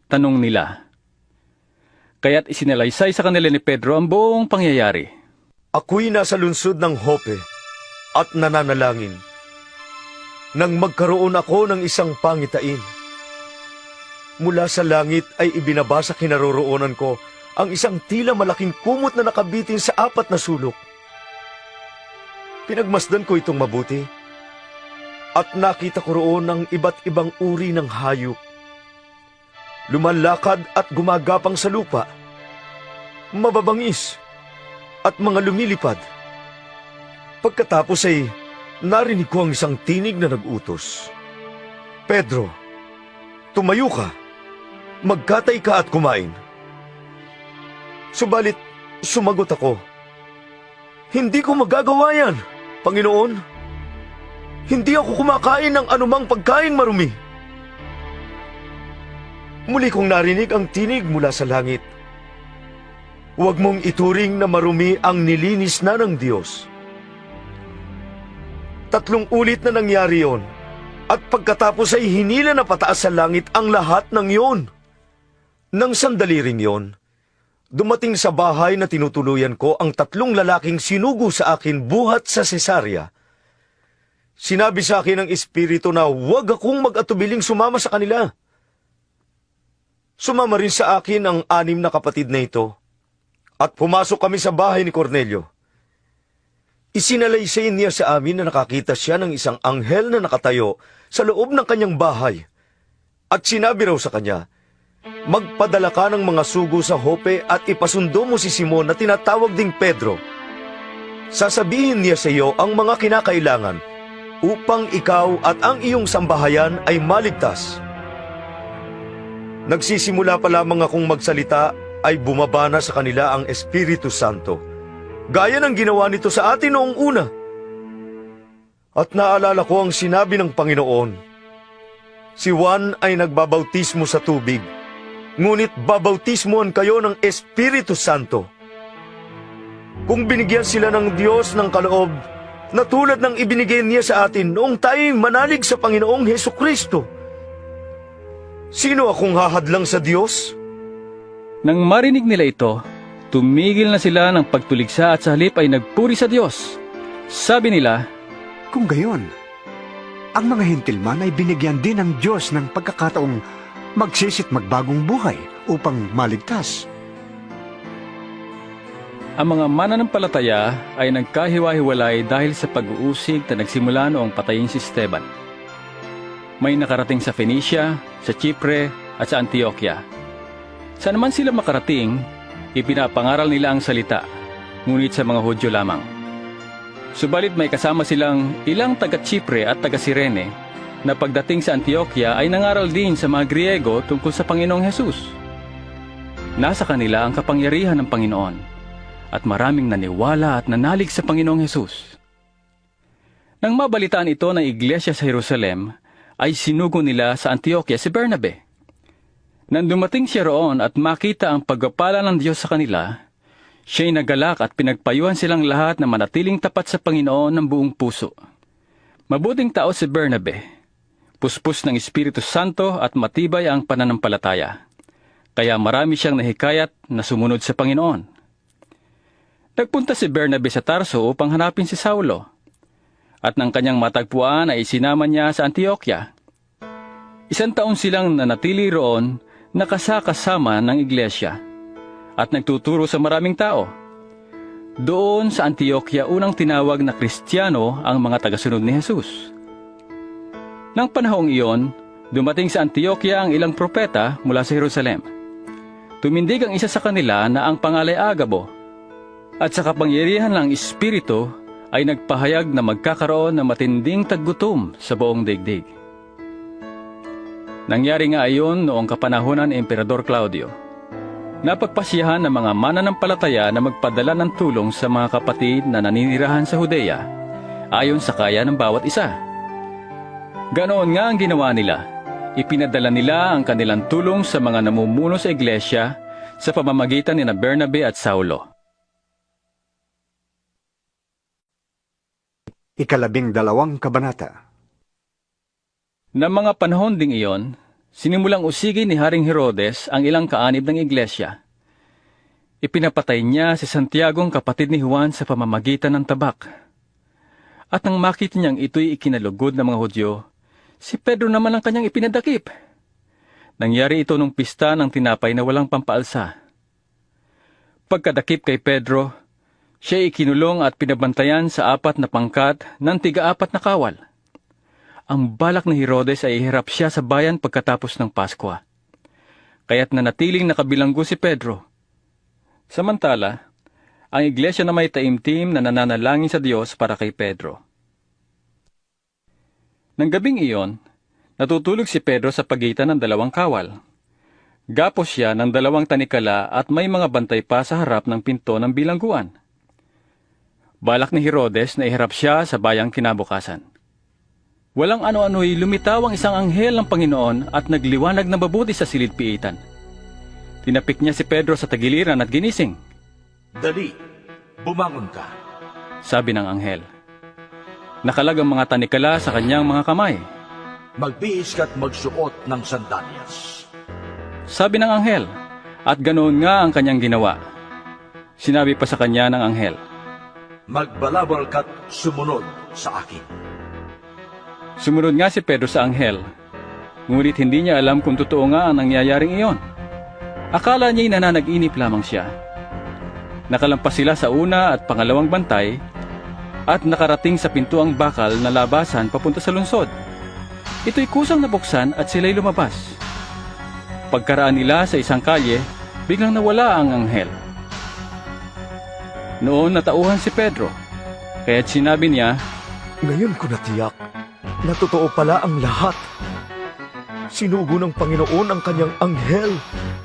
Tanong nila. Kaya't isinalaysay sa kanila ni Pedro ang buong pangyayari. Ako'y nasa lungsod ng Jope at nananalangin nang magkaroon ako ng isang pangitain. Mula sa langit ay ibinaba sa kinaroroonan ko ang isang tila malaking kumot na nakabitin sa 4 na sulok. Pinagmasdan ko itong mabuti at nakita ko roon ang iba't ibang uri ng hayop. Lumalakad at gumagapang sa lupa, mababangis at mga lumilipad. Pagkatapos ay narinig ko ang isang tinig na nag-utos. Pedro, tumayo ka, magkatay ka at kumain. Subalit, sumagot ako, hindi ko magagawa yan, Panginoon. Hindi ako kumakain ng anumang pagkain marumi. Muli kong narinig ang tinig mula sa langit. Huwag mong ituring na marumi ang nilinis na ng Diyos. 3 ulit na nangyari yon, at pagkatapos ay hinila na pataas sa langit ang lahat ng yon. Nang sandali ring yon, dumating sa bahay na tinutuluyan ko ang 3 lalaking sinugo sa akin buhat sa Cesarea. Sinabi sa akin ng Espiritu na huwag akong mag-atubiling sumama sa kanila. Sumama rin sa akin ang 6 na kapatid na ito, at pumasok kami sa bahay ni Cornelio. Isinalaysay niya sa amin na nakakita siya ng isang anghel na nakatayo sa loob ng kanyang bahay. At sinabi raw sa kanya, magpadala ka ng mga sugo sa Jope at ipasundo mo si Simon na tinatawag ding Pedro. Sasabihin niya sa iyo ang mga kinakailangan upang ikaw at ang iyong sambahayan ay maligtas. Nagsisimula pa lamang akong magsalita ay bumaba na sa kanila ang Espiritu Santo, gaya ng ginawa nito sa atin noong una. At naalala ko ang sinabi ng Panginoon, si Juan ay nagbabautismo sa tubig, ngunit babautismohan kayo ng Espiritu Santo. Kung binigyan sila ng Diyos ng kaloob, na tulad ng ibinigay niya sa atin noong tayo'y manalig sa Panginoong Hesukristo, sino akong hahadlang sa Diyos? Nang marinig nila ito, tumigil na sila ng pagtuligsa at sa halip ay nagpuri sa Diyos. Sabi nila, kung gayon, ang mga hentil man ay binigyan din ng Diyos ng pagkakataong magsisit magbagong buhay upang maligtas. Ang mga mananampalataya ay nagkahiwa-hiwalay dahil sa pag-uusig na nagsimula noong patayin si Esteban. May nakarating sa Phoenicia, sa Chipre at sa Antioquia. Saan naman sila makarating, ipinapangaral nila ang salita, ngunit sa mga Hudyo lamang. Subalit may kasama silang ilang taga-Chipre at taga-Sirene na pagdating sa Antioquia ay nangaral din sa mga Griego tungkol sa Panginoong Hesus. Nasa kanila ang kapangyarihan ng Panginoon at maraming naniwala at nanalig sa Panginoong Hesus. Nang mabalitaan ito ng iglesia sa Jerusalem, ay sinugo nila sa Antioquia si Bernabe. Nang dumating siya roon at makita ang pagpapala ng Diyos sa kanila, siya'y nagalak at pinagpayuhan silang lahat na manatiling tapat sa Panginoon ng buong puso. Mabuting tao si Bernabe, puspos ng Espiritu Santo at matibay ang pananampalataya. Kaya marami siyang nahikayat na sumunod sa Panginoon. Nagpunta si Bernabe sa Tarso upang hanapin si Saulo, at nang kanyang matagpuan ay isinama niya sa Antioquia. 1 taon silang nanatili roon nakasakasama ng iglesia at nagtuturo sa maraming tao. Doon sa Antioquia unang tinawag na Kristiyano ang mga tagasunod ni Jesus. Nang panahong iyon, dumating sa Antioquia ang ilang propeta mula sa Jerusalem. Tumindig ang isa sa kanila na ang pangalay Agabo, at sa kapangyarihan ng Espiritu ay nagpahayag na magkakaroon ng matinding taggutom sa buong daigdig. Nangyari nga ayon noong kapanahunan ni Emperador Claudio. Napagpasyahan ng mga mananampalataya na magpadala ng tulong sa mga kapatid na naninirahan sa Judea, ayon sa kaya ng bawat isa. Ganoon nga ang ginawa nila. Ipinadala nila ang kanilang tulong sa mga namumuno sa iglesia sa pamamagitan ni Bernabe at Saulo. 12 kabanata. Na mga panahon ding iyon, sinimulang usigin ni Haring Herodes ang ilang kaanib ng iglesia. Ipinapatay niya si Santiagong kapatid ni Juan sa pamamagitan ng tabak. At nang makita niyang ito'y ikinalugod ng mga Hudyo, si Pedro naman ang kanyang ipinadakip. Nangyari ito nung pista ng tinapay na walang pampaalsa. Pagkadakip kay Pedro, siya ikinulong at pinabantayan sa 4 na pangkat ng 3 na kawal. Ang balak ni Herodes ay ihirap siya sa bayan pagkatapos ng Paskwa. Kaya't nanatiling nakabilanggo si Pedro. Samantala, ang iglesia na may taimtim na nananalangin sa Diyos para kay Pedro. Nang gabing iyon, natutulog si Pedro sa pagitan ng 2 kawal. Gapos siya ng 2 tanikala at may mga bantay pa sa harap ng pinto ng bilangguan. Balak ni Herodes na iharap siya sa bayang kinabukasan. Walang ano-ano'y lumitaw ang isang anghel ng Panginoon at nagliwanag na mabuti sa silid-piitan. Tinapik niya si Pedro sa tagiliran at ginising. Dali, bumangon ka. Sabi ng anghel. Nakalag ang mga tanikala sa kanyang mga kamay. Magbihis ka't magsuot ng sandalyas. Sabi ng anghel, at ganoon nga ang kanyang ginawa. Sinabi pa sa kanya ng anghel, Magbalabal ka't sumunod sa akin. Sumunod nga si Pedro sa anghel, ngunit hindi niya alam kung totoo nga ang nangyayaring iyon. Akala niya'y nananaginip lamang siya. Nakalampas sila sa una at pangalawang bantay at nakarating sa pintuang bakal na labasan papunta sa lungsod. Ito'y kusang nabuksan at sila'y lumabas. Pagkaraan nila sa isang kalye, biglang nawala ang anghel. Noon natauhan si Pedro, kaya't sinabi niya, Ngayon ko natiyak na totoo pala ang lahat. Sinugo ng Panginoon ang kanyang anghel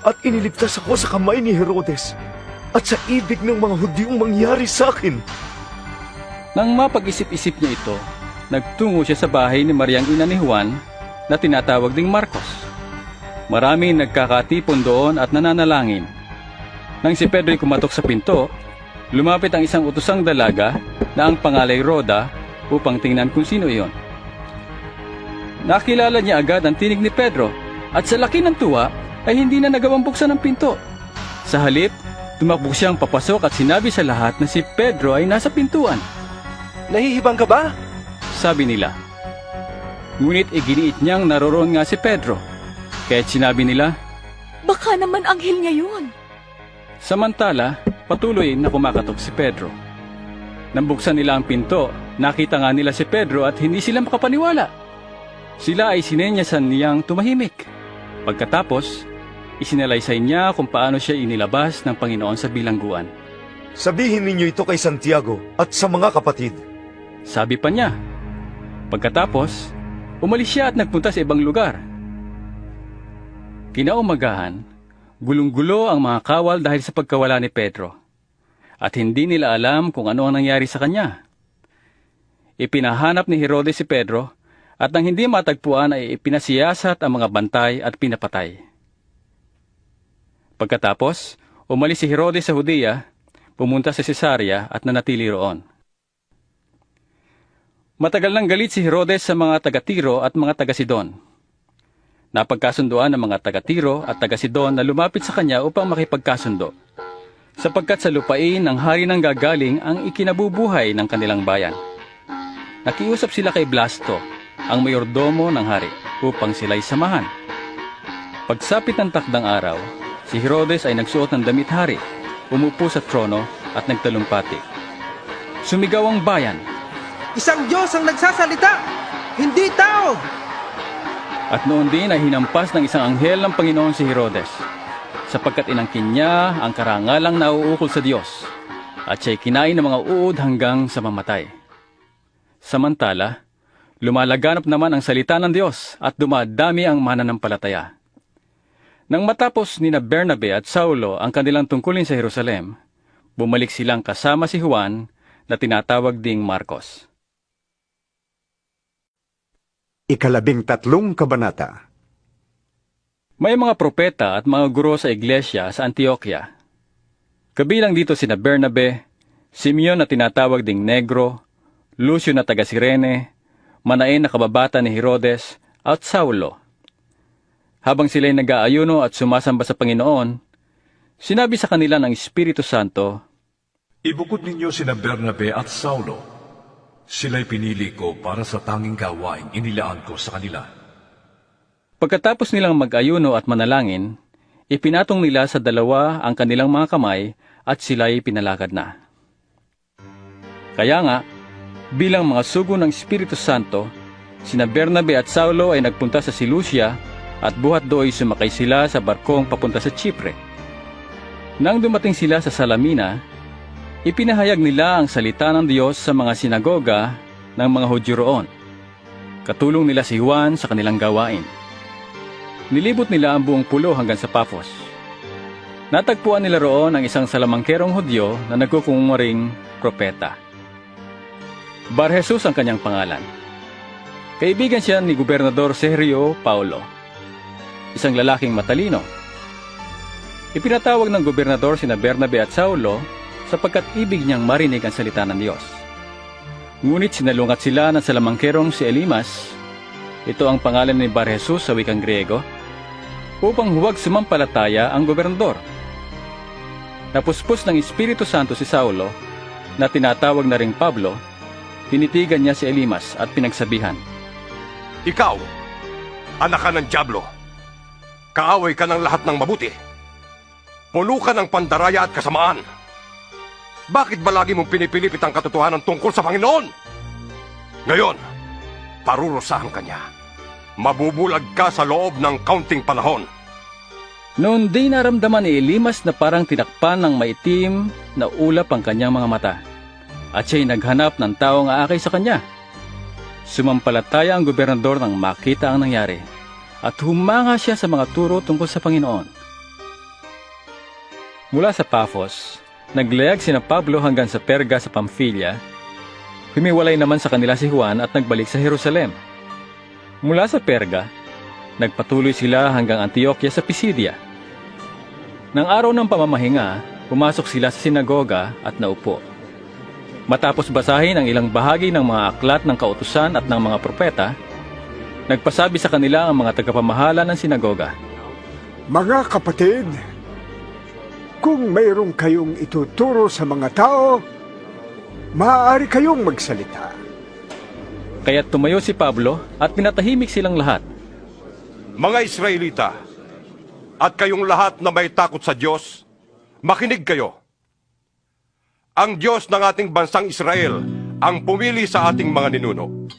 at iniligtas ako sa kamay ni Herodes at sa ibig ng mga Hudyong mangyari sa akin. Nang mapag-isip-isip niya ito, nagtungo siya sa bahay ni Mariang ina ni Juan na tinatawag ding Marcos. Maraming nagkakatipon doon at nananalangin. Nang si Pedro'y kumatok sa pinto, lumapit ang isang utosang dalaga na ang pangalay Roda upang tingnan kung sino iyon. Nakilala niya agad ang tinig ni Pedro at sa laki ng tuwa ay hindi na nagawang buksan ang pinto. Sa halip, tumakbo siyang papasok at sinabi sa lahat na si Pedro ay nasa pintuan. Nahihibang ka ba? Sabi nila. Ngunit iginiit niyang naroroon nga si Pedro. Kaya't sinabi nila, Baka naman anghel niya yun. Samantala, patuloy na kumakatok si Pedro. Nang buksan nila ang pinto, nakita nga nila si Pedro at hindi sila makapaniwala. Sila ay sinenyasan niyang tumahimik. Pagkatapos, isinalaysay niya kung paano siya inilabas ng Panginoon sa bilangguan. Sabihin ninyo ito kay Santiago at sa mga kapatid. Sabi pa niya. Pagkatapos, umalis siya at nagpunta sa ibang lugar. Kinaumagahan, gulong-gulo ang mga kawal dahil sa pagkawala ni Pedro. At hindi nila alam kung ano ang nangyari sa kanya. Ipinahanap ni Herodes si Pedro at nang hindi matagpuan ay ipinasiyasat ang mga bantay at pinapatay. Pagkatapos, umalis si Herodes sa Judea, pumunta sa Cesarea at nanatili roon. Matagal nang galit si Herodes sa mga taga-Tiro at mga taga-Sidon. Napagkasunduan ng mga taga-Tiro at taga-Sidon na lumapit sa kanya upang makipagkasundo, sapagkat sa lupain ng hari ng gagaling ang ikinabubuhay ng kanilang bayan. Nakiusap sila kay Blasto ang mayordomo ng hari, upang sila'y samahan. Pagsapit ng takdang araw, si Herodes ay nagsuot ng damit hari, umupo sa trono at nagtalumpati. Sumigaw ang bayan, Isang Diyos ang nagsasalita, hindi tao! at noon din ay hinampas ng isang anghel ng Panginoon si Herodes, sapagkat inangkin niya ang karangalang nauukol sa Diyos, at siya'y kinain ng mga uod hanggang sa mamatay. Samantala, lumalaganap naman ang salita ng Diyos at dumadami ang mananampalataya. Nang matapos ni Bernabe at Saulo ang kanilang tungkulin sa Jerusalem, bumalik silang kasama si Juan na tinatawag ding Marcos. 13 kabanata. May mga propeta at mga guro sa iglesia sa Antioquia. Kabilang dito sina Bernabe, Simeon na tinatawag ding Negro, Lucio na taga Cirene, Manaen na kababata ni Herodes, at Saulo. Habang sila'y nag-aayuno at sumasamba sa Panginoon, sinabi sa kanila ng Espiritu Santo, Ibukod ninyo sina Bernabe at Saulo. Sila'y pinili ko para sa tanging gawain inilaan ko sa kanila. Pagkatapos nilang mag-ayuno at manalangin, ipinatong nila sa dalawa ang kanilang mga kamay at sila'y pinalakad na. Kaya nga, bilang mga sugo ng Espiritu Santo, sina Bernabe at Saulo ay nagpunta sa Seleucia at buhat do'y sumakay sila sa barkong papunta sa Chipre. Nang dumating sila sa Salamina, ipinahayag nila ang salita ng Diyos sa mga sinagoga ng mga Hudyo roon. Katulong nila si Juan sa kanilang gawain. Nilibot nila ang buong pulo hanggang sa Paphos. Natagpuan nila roon ang isang salamangkerong Hudyo na nagkukunwaring propeta. Bar-Jesus ang kanyang pangalan. Kaibigan siya ni Gobernador Sergio Paulo, isang lalaking matalino. Ipinatawag ng gobernador sina Bernabe at Saulo sapagkat ibig niyang marinig ang salita ng Diyos. Ngunit sinalungat sila ng salamangkerong si Elimas, ito ang pangalan ni Bar-Jesus sa wikang Griego, upang huwag sumampalataya ang gobernador. Napuspos ng Espiritu Santo si Saulo, na tinatawag na ring Pablo, tinitigan niya si Elimas at pinagsabihan, Ikaw, anak ka ng dyablo. Kaaway ka ng lahat ng mabuti. Puno ka ng pandaraya at kasamaan. Bakit ba lagi mong pinipilipit ang katotohanan tungkol sa Panginoon? Ngayon, parurusahan ka niya. Mabubulag ka sa loob ng kaunting panahon. Noon din naramdaman ni Elimas na parang tinakpan ng maitim na ulap ang kanyang mga mata, at siya'y naghanap ng taong aakay sa kanya. Sumampalataya ang gobernador nang makita ang nangyari, at humanga siya sa mga turo tungkol sa Panginoon. Mula sa Paphos, naglayag sina Pablo hanggang sa Perga sa Pamphylia. Humiwalay naman sa kanila si Juan at nagbalik sa Jerusalem. Mula sa Perga, nagpatuloy sila hanggang Antioquia sa Pisidia. Nang araw ng pamamahinga, pumasok sila sa sinagoga at naupo. Matapos basahin ang ilang bahagi ng mga aklat ng kautusan at ng mga propeta, nagpasabi sa kanila ang mga tagapamahala ng sinagoga. Mga kapatid, kung mayroong kayong ituturo sa mga tao, maaari kayong magsalita. Kaya't tumayo si Pablo at pinatahimik silang lahat. Mga Israelita, at kayong lahat na may takot sa Diyos, makinig kayo. Ang Diyos ng ating bansang Israel ang pumili sa ating mga ninuno.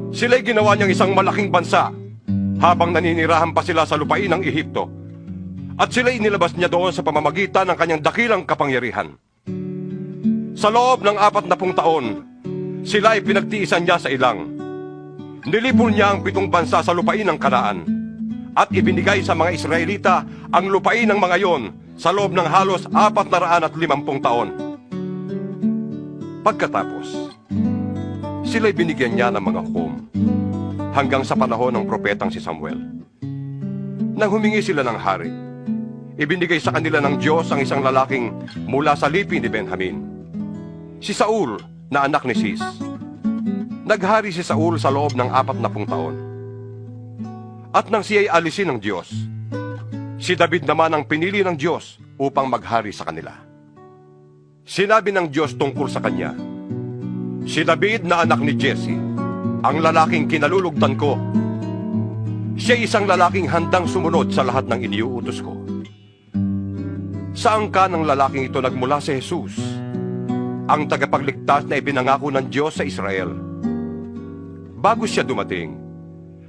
Sila'y ginawa niyang isang malaking bansa habang naninirahan pa sila sa lupain ng Ehipto, at sila'y inilabas niya doon sa pamamagitan ng kanyang dakilang kapangyarihan. Sa loob ng 40 taon, sila ay pinagtiisan niya sa ilang. Nilipol niya ang 7 bansa sa lupain ng Kanaan at ibinigay sa mga Israelita ang lupain ng mga iyon sa loob ng halos 450 taon. Pagkatapos, sila'y binigyan niya ng mga hukom hanggang sa panahon ng propetang si Samuel. Nang humingi sila ng hari, ibinigay sa kanila ng Diyos ang isang lalaking mula sa lipi ni Benjamin, si Saul na anak ni Cis. Naghari si Saul sa loob ng 40 taon. At nang siya'y alisin ng Diyos, si David naman ang pinili ng Diyos upang maghari sa kanila. Sinabi ng Diyos tungkol sa kanya, si David na anak ni Jesse, ang lalaking kinalulugdan ko. Siya isang lalaking handang sumunod sa lahat ng iniuutos ko. Saan ka ng lalaking ito nagmula si Jesus, ang tagapagligtas na ipinangako ng Diyos sa Israel? Bago siya dumating,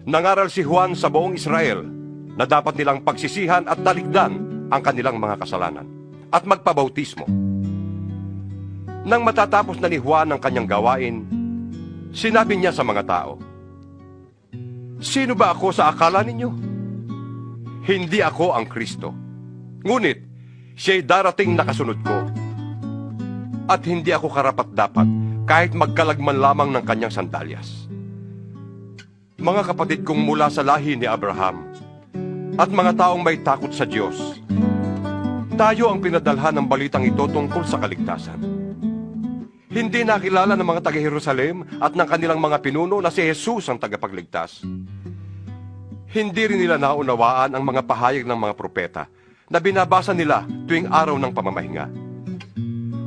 nangaral si Juan sa buong Israel na dapat nilang pagsisihan at talikdan ang kanilang mga kasalanan at magpabautismo. Nang matatapos na ni Juan ang kanyang gawain, sinabi niya sa mga tao, "Sino ba ako sa akala ninyo? Hindi ako ang Kristo. Ngunit, siya'y darating na kasunod ko. At hindi ako karapat-dapat kahit magkalagman lamang ng kanyang sandalyas." Mga kapatid kong mula sa lahi ni Abraham at mga taong may takot sa Diyos, tayo ang pinadalhan ng balitang ito tungkol sa kaligtasan. Hindi nakilala ng mga taga-Jerusalem at ng kanilang mga pinuno na si Jesus ang tagapagligtas. Hindi rin nila naunawaan ang mga pahayag ng mga propeta na binabasa nila tuwing araw ng pamamahinga.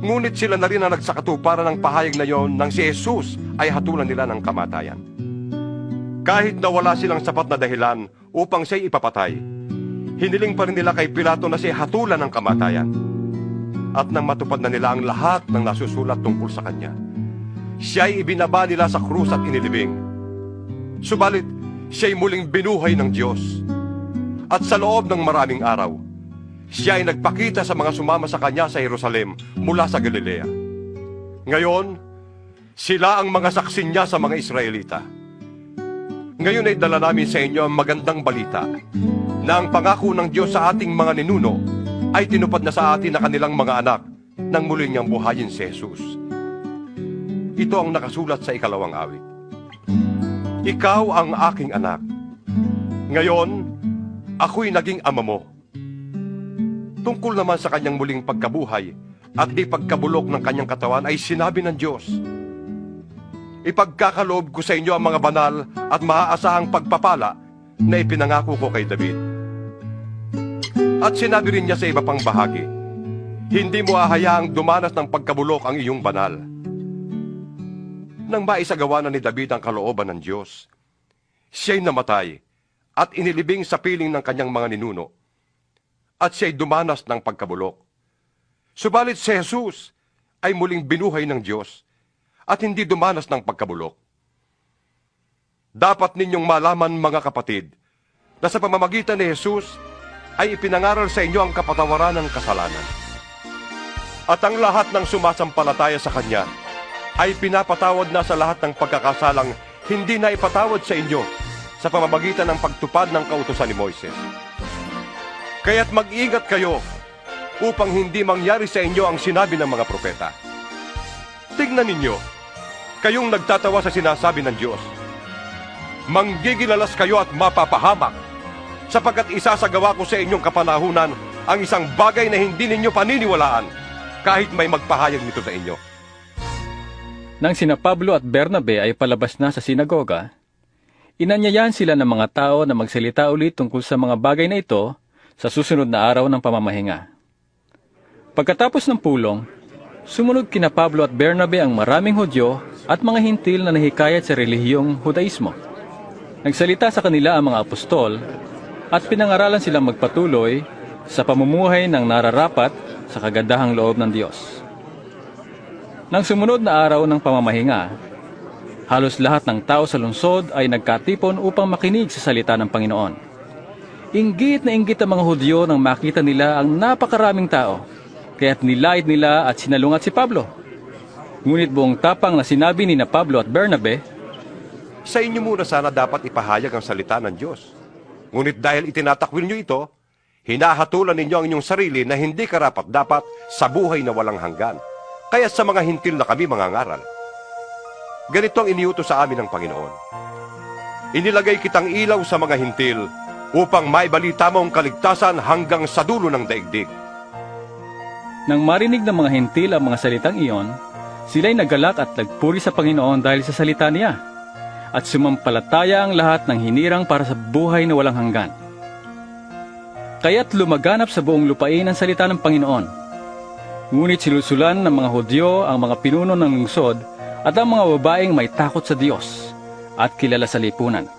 Ngunit sila na rin ang nagsakatuparan ng pahayag na yon nang si Jesus ay hatulan nila ng kamatayan. Kahit na wala silang sapat na dahilan upang siya'y ipapatay, hiniling pa rin nila kay Pilato na siya'y hatulan ng kamatayan. At nang matupad na nila ang lahat ng nasusulat tungkol sa kanya, siya'y ibinaba nila sa krus at inilibing. Subalit, siya'y muling binuhay ng Diyos. At sa loob ng maraming araw, siya ay nagpakita sa mga sumama sa kanya sa Jerusalem mula sa Galilea. Ngayon, sila ang mga saksi niya sa mga Israelita. Ngayon ay dala namin sa inyo ang magandang balita na ang pangako ng Diyos sa ating mga ninuno ay tinupad na sa atin na kanilang mga anak nang muli niyang buhayin si Jesus. Ito ang nakasulat sa 2 awit. Ikaw ang aking anak. Ngayon, ako'y naging ama mo. Tungkol naman sa kanyang muling pagkabuhay at di pagkabulok ng kanyang katawan ay sinabi ng Diyos, "Ipagkakaloob ko sa inyo ang mga banal at maaasahang pagpapala na ipinangako ko kay David." At sinabi rin niya sa iba pang bahagi, "Hindi mo hahayaang dumanas ng pagkabulok ang iyong banal." Nang maisagawa na ni David ang kalooban ng Diyos, siya'y namatay at inilibing sa piling ng kanyang mga ninuno. At siya'y dumanas ng pagkabulok. Subalit si Jesus ay muling binuhay ng Diyos at hindi dumanas ng pagkabulok. Dapat ninyong malaman, mga kapatid, na sa pamamagitan ni Jesus ay ipinangaral sa inyo ang kapatawaran ng kasalanan. At ang lahat ng sumasampalataya sa Kanya ay pinapatawad na sa lahat ng pagkakasalang hindi na ipatawad sa inyo sa pamamagitan ng pagtupad ng kautusan ni Moises. Kaya't mag-ingat kayo upang hindi mangyari sa inyo ang sinabi ng mga propeta. Tingnan ninyo, kayong nagtatawa sa sinasabi ng Diyos. Manggigilalas kayo at mapapahamak, sapagkat isasagawa ko sa inyong kapanahunan ang isang bagay na hindi ninyo paniniwalaan, kahit may magpahayag nito sa inyo. Nang sina Pablo at Bernabe ay palabas na sa sinagoga, inanyayahan sila ng mga tao na magsalita ulit tungkol sa mga bagay na ito sa susunod na araw ng pamamahinga. Pagkatapos ng pulong, sumunod kina Pablo at Bernabe ang maraming Hudyo at mga Hintil na nahikayat sa relihiyong Hudaismo. Nagsalita sa kanila ang mga apostol at pinangaralan silang magpatuloy sa pamumuhay ng nararapat sa kagandahang loob ng Diyos. Nang sumunod na araw ng pamamahinga, halos lahat ng tao sa lungsod ay nagkatipon upang makinig sa salita ng Panginoon. Inggit na inggit ang mga Hudyo nang makita nila ang napakaraming tao, kaya't nilait nila at sinalungat si Pablo. Ngunit buong tapang na sinabi ni na Pablo at Bernabe, "Sa inyo muna sana dapat ipahayag ang salita ng Diyos. Ngunit dahil itinatakwil nyo ito, hinahatulan ninyo ang inyong sarili na hindi karapat-dapat sa buhay na walang hanggan. Kaya sa mga Hintil na kami mangangaral. Ganito ang iniutos sa amin ng Panginoon. Inilagay kitang ilaw sa mga Hintil upang maibalita mo ang kaligtasan hanggang sa dulo ng daigdig." Nang marinig ng mga Hintil ang mga salitang iyon, sila'y naggalak at nagpuri sa Panginoon dahil sa salita niya, at sumampalataya ang lahat ng hinirang para sa buhay na walang hanggan. Kaya't lumaganap sa buong lupain ang salita ng Panginoon. Ngunit sinusulan ng mga Hudyo ang mga pinuno ng lungsod at ang mga babaeng may takot sa Diyos, at kilala sa lipunan.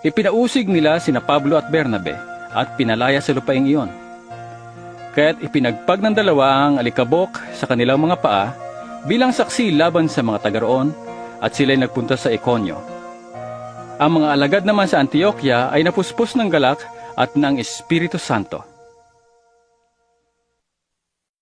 Ipinausig nila sina Pablo at Bernabe at pinalaya sa lupaing iyon. Kaya't ipinagpag ng dalawa ang alikabok sa kanilang mga paa bilang saksi laban sa mga taga roon at sila'y nagpunta sa Iconio. Ang mga alagad naman sa Antioquia ay napuspos ng galak at ng Espiritu Santo.